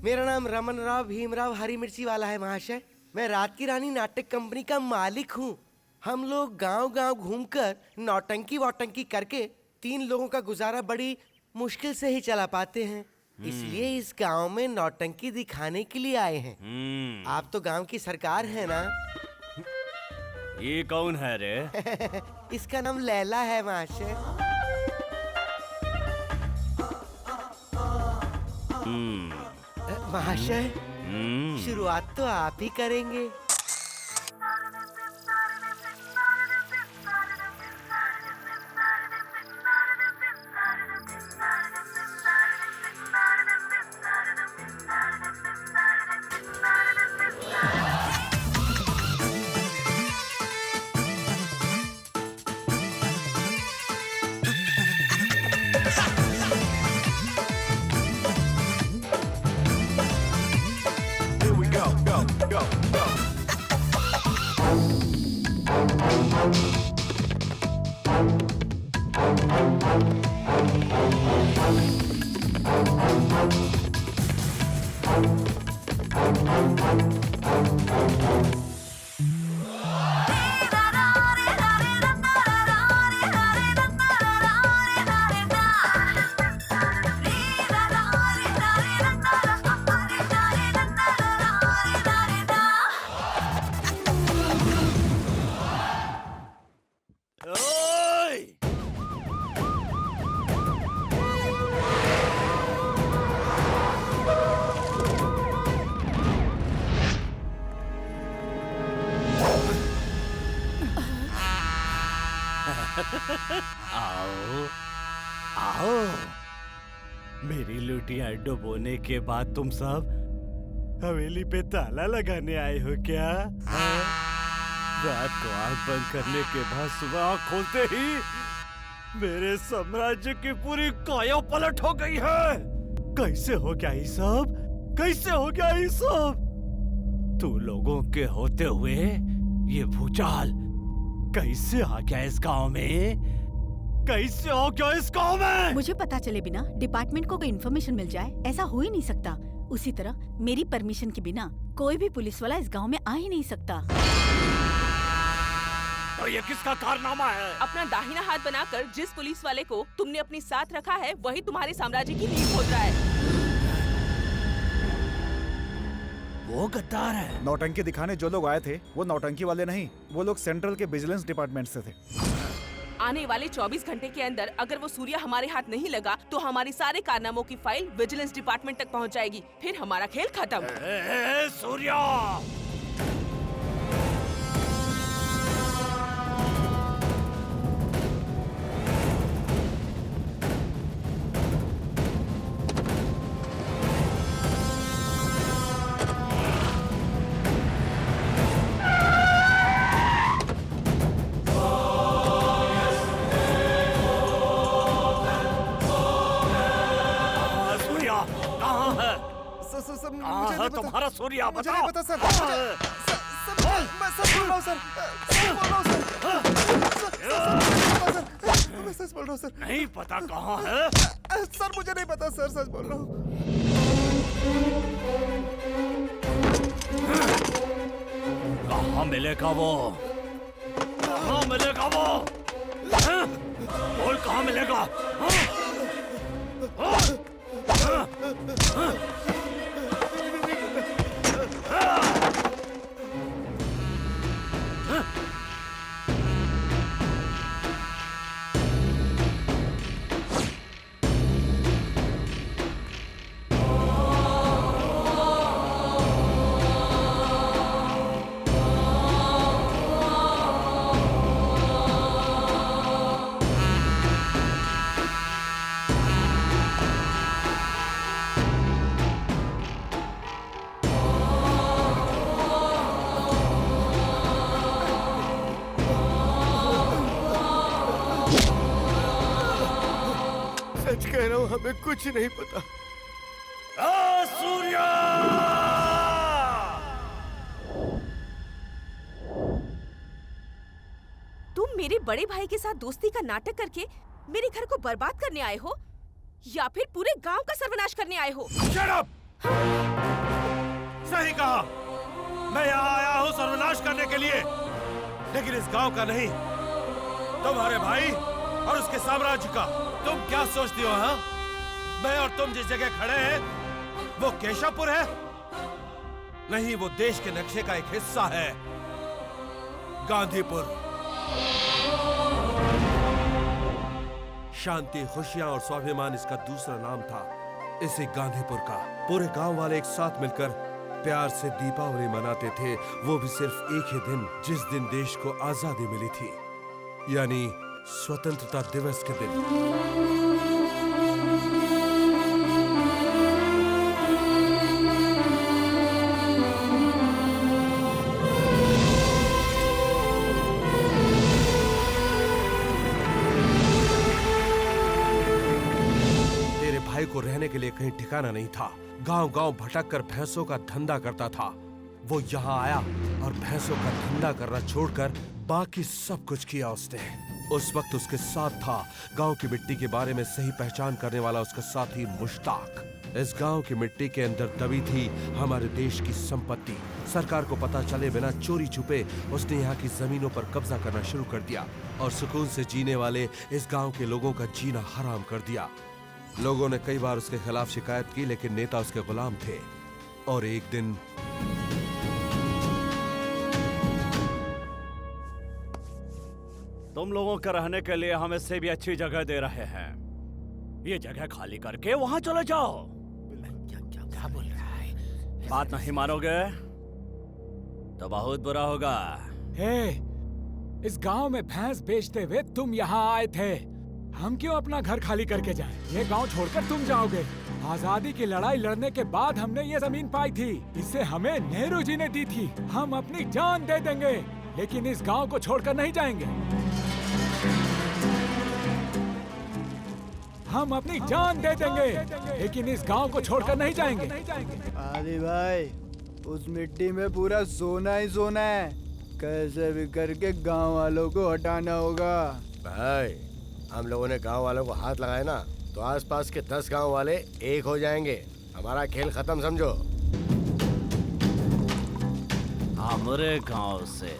मेरा नाम रमन राव भीमराव हरी मिर्ची वाला है महाशय। मैं रात की रानी नाटक कंपनी का मालिक हूँ। हम लोग गांव-गांव घूमकर नौटंकी वोटंकी करके 3 लोगों का गुजारा बड़ी मुश्किल से ही चला पाते हैं। इसलिए इस गांव में नौटंकी दिखाने के लिए आए हैं। आप तो गांव की सरकार है ना? ये कौन है रे? इसका नाम लैला है महाशय। महाशय शुरुआत तो आप ही करेंगे। आओ आओ, मेरी लुटिया डुबोने के बाद तुम सब हवेली पे ताला लगाने आए हो क्या? हाँ? रात को आंख बंद करने के बाद सुबह आंख खोलते ही मेरे साम्राज्य की पूरी काया पलट हो गई है। कैसे हो गया ये सब? कैसे हो गया ये सब? तू लोगों के होते हुए ये भूचाल कैसे आ गया इस गांव में? कैसे हो गया इस गांव में? मुझे पता चले बिना डिपार्टमेंट को कोई इन्फॉर्मेशन मिल जाए, ऐसा हो ही नहीं सकता। उसी तरह मेरी परमिशन के बिना कोई भी पुलिस वाला इस गांव में आ ही नहीं सकता। तो ये किसका कारनामा है? अपना दाहिना हाथ बनाकर जिस पुलिस वाले को तुमने अपने साथ रखा है, वही तुम्हारे साम्राज्य की नींव खोद रहा है। वो गद्दार है। नौटंकी दिखाने जो लोग आए थे वो नौटंकी वाले नहीं, वो लोग सेंट्रल के विजिलेंस डिपार्टमेंट से थे। आने वाले 24 घंटे के अंदर अगर वो सूर्या हमारे हाथ नहीं लगा तो हमारे सारे कारनामों की फाइल विजिलेंस डिपार्टमेंट तक पहुंच जाएगी। फिर हमारा खेल खत्म। सूर्या! तुम्हारा सूर्या मुझे नहीं पता सर। मैं सच बोल रहा हूँ सर। मैं सच बोल रहा हूँ सर। नहीं पता कहाँ है? सर मुझे नहीं पता सर, सच बोल रहा हूँ। मिलेगा वो? कहाँ मिलेगा वो? हैं? बोल कहाँ मिलेगा? हाँ? हाँ? हाँ? हाँ? सच कह रहा हूँ, हमें कुछ नहीं पता। सूर्या! तुम मेरे बड़े भाई के साथ दोस्ती का नाटक करके मेरे घर को बर्बाद करने आए हो या फिर पूरे गांव का सर्वनाश करने आए हो? Shut up! सही कहा। मैं यहाँ आया हूँ सर्वनाश करने के लिए, लेकिन इस गांव का नहीं, तुम्हारे भाई और उसके साम्राज्य का। तुम क्या सोचती हो? हाँ, मैं और तुम जिस जगह खड़े हैं वो केशवपुर है? नहीं, वो देश के नक्शे का एक हिस्सा है, गांधीपुर। शांति, खुशियां और स्वाभिमान इसका दूसरा नाम था, इसे गांधीपुर का। पूरे गांव वाले एक साथ मिलकर प्यार से दीपावली मनाते थे, वो भी सिर्फ एक ही दिन, जिस दिन देश को आजादी मिली थी, यानी स्वतंत्रता दिवस के दिन। तेरे भाई को रहने के लिए कहीं ठिकाना नहीं था, गांव-गांव भटककर भैंसों का धंधा करता था। वो यहाँ आया और भैंसों का धंधा करना छोड़कर बाकी सब कुछ किया उसने। उस वक्त उसके साथ था गांव की मिट्टी के बारे में सही पहचान करने वाला उसका साथी मुश्ताक। इस गांव की मिट्टी के अंदर दबी थी हमारे देश की संपत्ति। सरकार को पता चले बिना चोरी छुपे उसने यहाँ की जमीनों पर कब्जा करना शुरू कर दिया और सुकून से जीने वाले इस गांव के लोगों का जीना हराम कर दिया। लोगों ने कई बार उसके खिलाफ शिकायत की, लेकिन नेता उसके गुलाम थे। और एक दिन तुम लोगों के रहने के लिए हम इससे भी अच्छी जगह दे रहे हैं। ये जगह खाली करके वहां चले जाओ। क्या बोल रहा है? बात नहीं मानोगे तो बहुत बुरा होगा। हे, इस गांव में भैंस बेचते हुए तुम यहाँ आए थे। हम क्यों अपना घर खाली करके जाएं? ये गांव छोड़कर तुम जाओगे। आजादी की लड़ाई लड़ने के बाद हमने ये जमीन पाई थी, इसे हमें नेहरू जी ने दी थी। हम अपनी जान दे देंगे, लेकिन इस गांव को छोड़कर नहीं जाएंगे। हम अपनी जान दे देंगे, लेकिन इस गांव को छोड़कर नहीं जाएंगे। आदि भाई, उस मिट्टी में पूरा सोना ही सोना है, कैसे भी करके गांव वालों को हटाना होगा। भाई, हम लोगों ने गांव वालों को हाथ लगाए ना, तो आसपास के 10 गांव वाले एक हो जाएंगे। हमारा खेल खत्म समझो। हमारे गांव से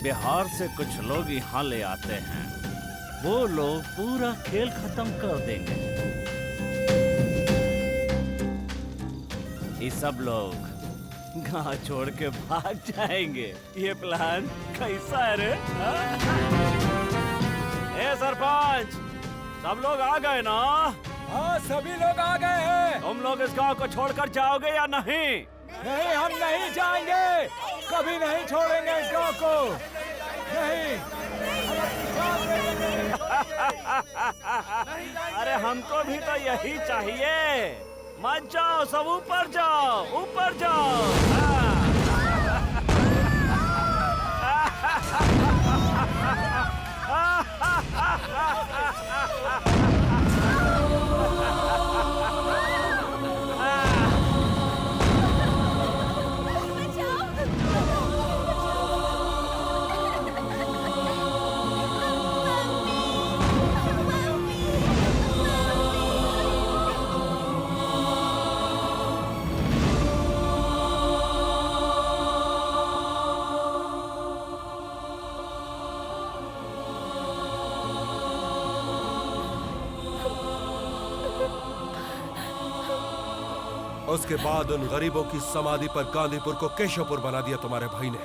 बिहार से कुछ लोग यहाँ ले आते हैं, वो लोग पूरा खेल खत्म कर देंगे। ये सब लोग गांव छोड़ के भाग जाएंगे। ये प्लान कैसा है रे? ए सरपंच, सब लोग आ गए ना? हाँ, सभी लोग आ गए हैं। तुम लोग इस गांव को छोड़कर जाओगे या नहीं? नहीं, हम नहीं जाएंगे, कभी नहीं छोड़ेंगे इस गांव को। नहीं। अरे हमको भी तो यही चाहिए। मत जाओ, सब ऊपर जाओ, ऊपर जाओ। उसके बाद उन गरीबों की समाधि पर गांधीपुर को केशवपुर बना दिया तुम्हारे भाई ने।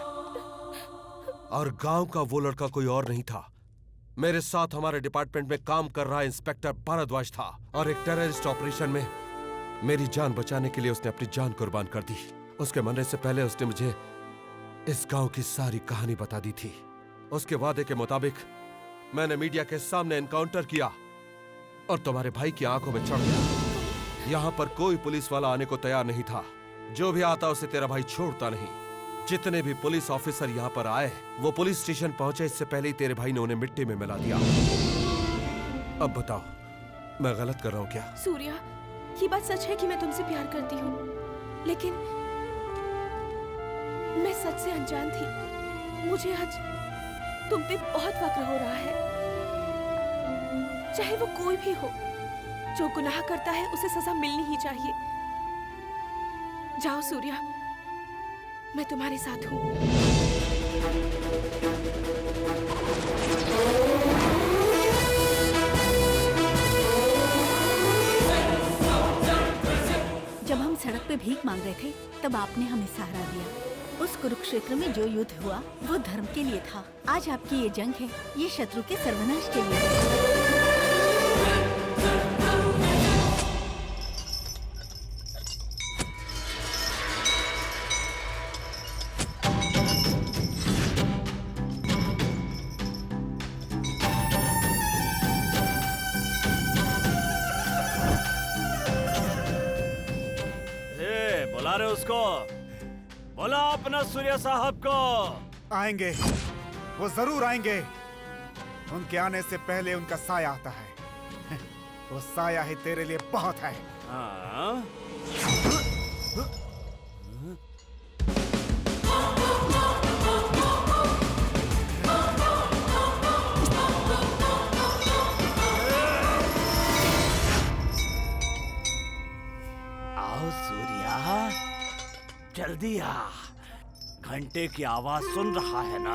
और गांव का वो लड़का कोई और नहीं था, मेरे साथ हमारे डिपार्टमेंट में काम कर रहा इंस्पेक्टर भारद्वाज था। और एक टेररिस्ट ऑपरेशन में मेरी जान बचाने के लिए उसने अपनी जान कुर्बान कर दी। उसके मरने से पहले उसने मुझे इस गांव की सारी कहानी बता दी थी। उसके वादे के मुताबिक मैंने मीडिया के सामने एनकाउंटर किया और तुम्हारे भाई की आंखों में चढ़ गया। यहाँ पर कोई पुलिस वाला आने को तैयार नहीं था। जो भी आता उसे तेरा भाई छोड़ता नहीं। जितने भी पुलिस ऑफिसर यहाँ पर आए वो पुलिस स्टेशन पहुंचे इससे पहले ही तेरे भाई ने उन्हें मिट्टी में मिला दिया। अब बताओ मैं गलत कर रहा हूँ क्या? सूर्या, ये बात सच है कि मैं तुमसे प्यार करती हूँ, लेकिन मैं सच से अनजान थी। मुझे आज तुम पे बहुत फक्र हो रहा है। चाहे वो कोई भी हो, जो गुनाह करता है उसे सजा मिलनी ही चाहिए। जाओ सूर्या, मैं तुम्हारे साथ हूँ। जब हम सड़क पे भीख मांग रहे थे तब आपने हमें सहारा दिया। उस कुरुक्षेत्र में जो युद्ध हुआ वो धर्म के लिए था। आज आपकी ये जंग है, ये शत्रु के सर्वनाश के लिए है। बुला रहे उसको, बोला अपना सूर्या साहब को। आएंगे, वो जरूर आएंगे। उनके आने से पहले उनका साया आता है। वो साया ही तेरे लिए बहुत है। हाँ? आओ सूर्या, जल्दी आ। घंटे की आवाज सुन रहा है ना?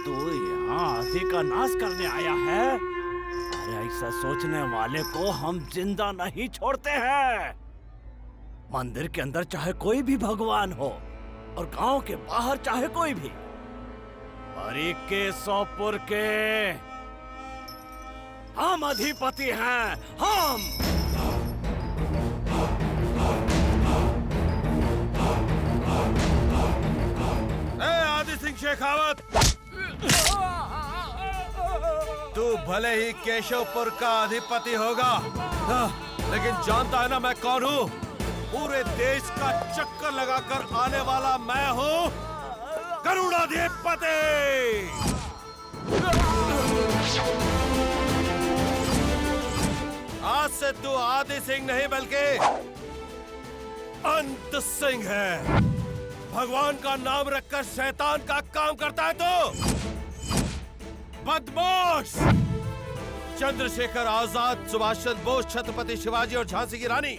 तू यहाँ आधी का नाश करने आया है। अरे ऐसा सोचने वाले को हम जिंदा नहीं छोड़ते हैं। मंदिर के अंदर चाहे कोई भी भगवान हो और गांव के बाहर चाहे कोई भी, और 2100 के हम अधिपति हैं। हम आदि सिंह शेखावत, तू भले ही केशवपुर का अधिपति होगा, लेकिन जानता है ना मैं कौन हूँ? पूरे देश का चक्कर लगाकर आने वाला मैं हूँ गरुड़ाधिपति। आज से तू आदि सिंह नहीं बल्कि अंत सिंह है। भगवान का नाम रखकर शैतान का काम करता है तो बदमाश। चंद्रशेखर आजाद, सुभाष चंद्र बोस, छत्रपति शिवाजी और झांसी की रानी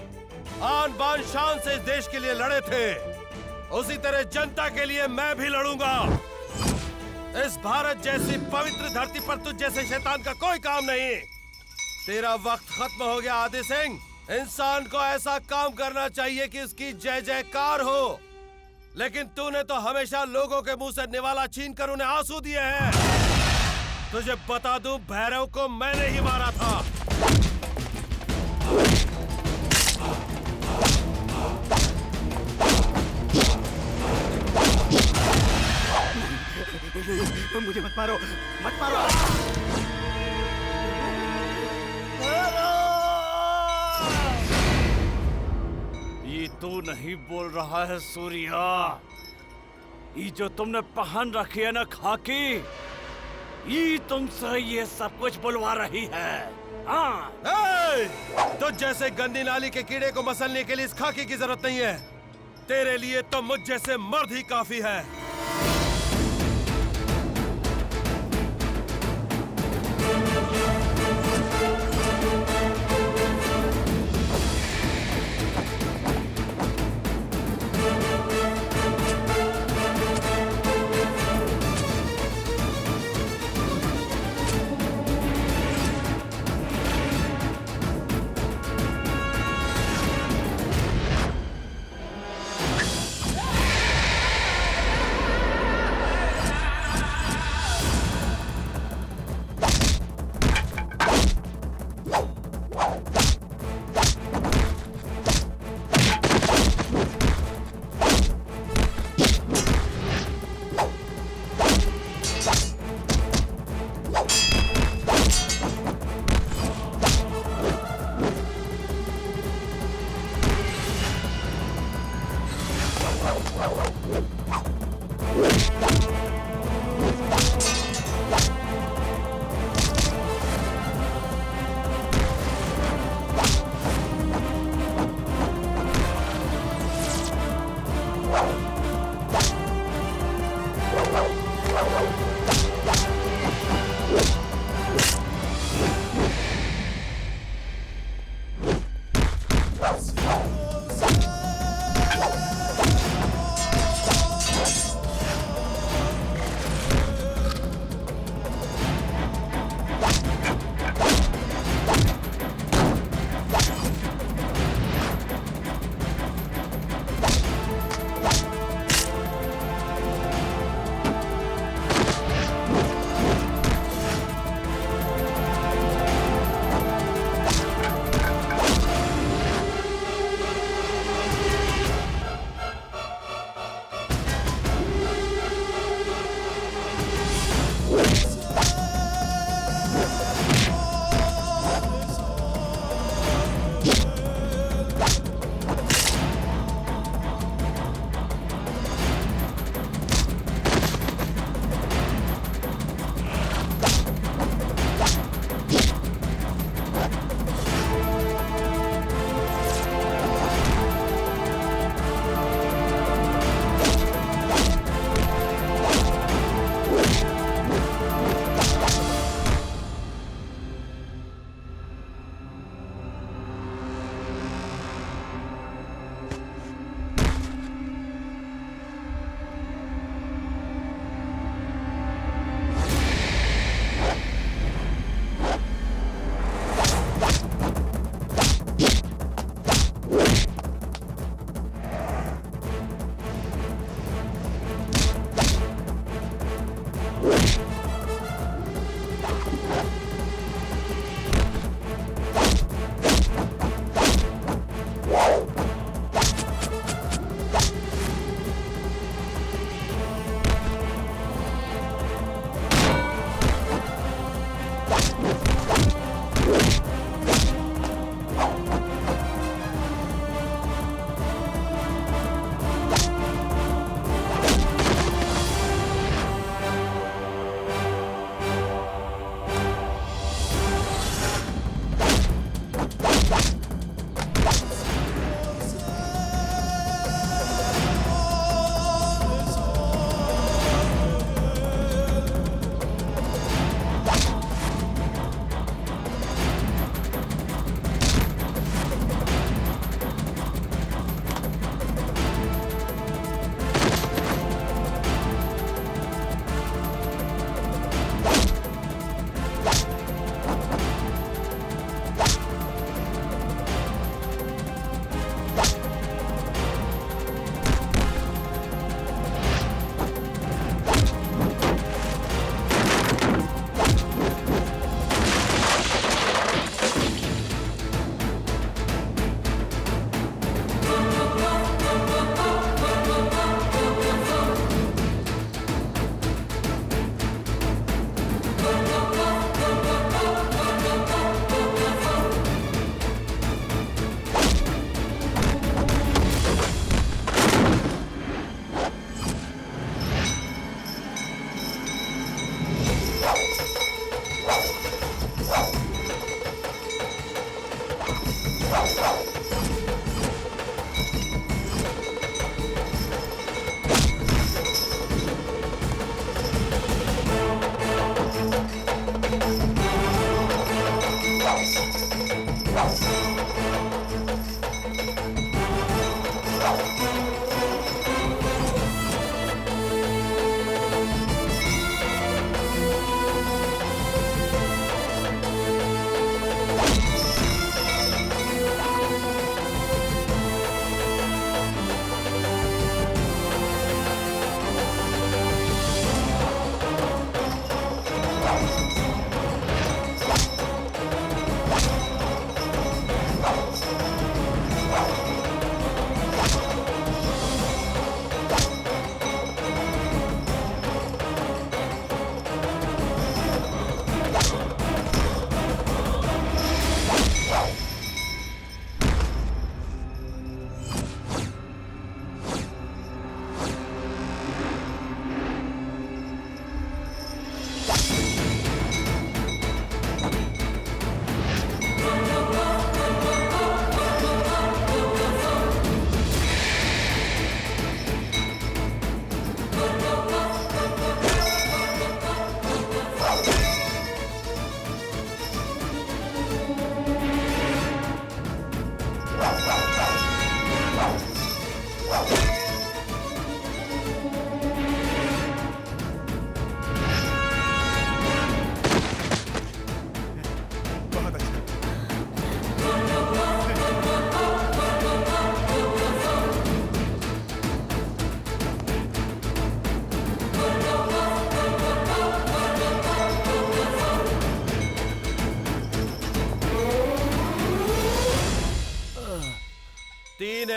आन बान शान से इस देश के लिए लड़े थे। उसी तरह जनता के लिए मैं भी लड़ूंगा। इस भारत जैसी पवित्र धरती पर तुझ जैसे शैतान का कोई काम नहीं। तेरा वक्त खत्म हो गया आदि सिंह। इंसान को ऐसा काम करना चाहिए कि उसकी जय जयकार हो, लेकिन तूने तो हमेशा लोगों के मुंह से निवाला छीन कर उन्हें आंसू दिए हैं। तुझे बता दूं, भैरव को मैंने ही मारा था। मुझे मत मारो, मत मारो। ये तू नहीं बोल रहा है सूर्या। ये जो तुमने पहन रखी है ना खाकी, ये तुमसे ये सब कुछ बुलवा रही है। हाँ, तुझ जैसे गंदी नाली के कीड़े को मसलने के लिए इस खाकी की जरूरत नहीं है। तेरे लिए तो मुझ जैसे मर्द ही काफी है।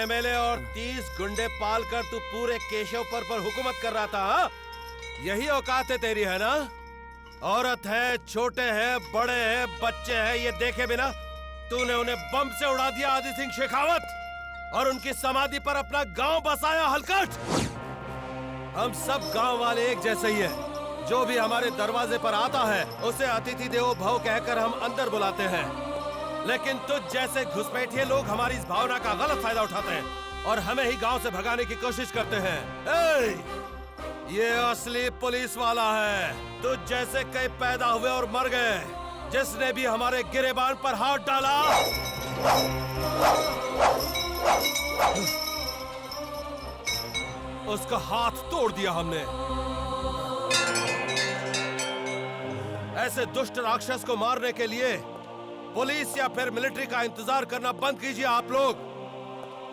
एमएलए और 30 गुंडे पाल कर तू पूरे केशव पर हुकूमत कर रहा था, हा? यही औकात है तेरी, है ना? औरत है, छोटे हैं, बड़े हैं, बच्चे हैं, ये देखे बिना तूने उन्हें बम से उड़ा दिया, आदि सिंह शेखावत, और उनकी समाधि पर अपना गांव बसाया, हलकट। हम सब गांव वाले एक जैसे ही हैं। जो भी हमारे दरवाजे पर आता है उसे अतिथि देवो भव कहकर हम अंदर बुलाते हैं, लेकिन तुझ जैसे घुसपैठिए लोग हमारी इस भावना का गलत फायदा उठाते हैं और हमें ही गांव से भगाने की कोशिश करते हैं। ये असली पुलिस वाला है। तुझ जैसे कई पैदा हुए और मर गए। जिसने भी हमारे गिरेबान पर हाथ डाला उसका हाथ तोड़ दिया हमने। ऐसे दुष्ट राक्षस को मारने के लिए पुलिस या फिर मिलिट्री का इंतजार करना बंद कीजिए आप लोग।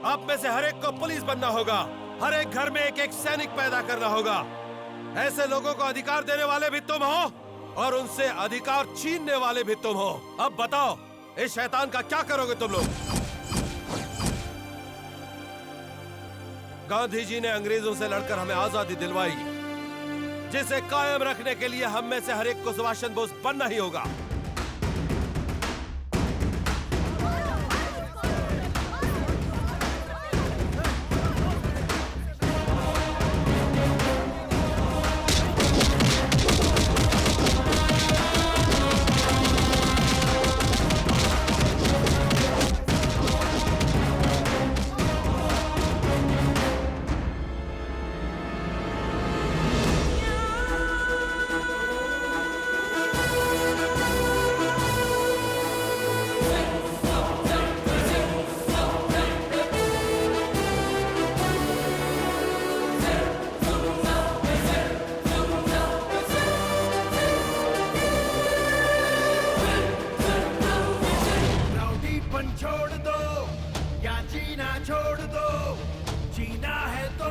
आप में से हर एक को पुलिस बनना होगा, हर एक घर में एक एक सैनिक पैदा करना होगा। ऐसे लोगों को अधिकार देने वाले भी तुम हो और उनसे अधिकार छीनने वाले भी तुम हो। अब बताओ, इस शैतान का क्या करोगे तुम लोग? गांधी जी ने अंग्रेजों से लड़कर हमें आजादी दिलवाई, जिसे कायम रखने के लिए हम में से हर एक को सुभाष चंद्र बोस बनना ही होगा। छोड़ दो या जीना छोड़ दो, जीना है तो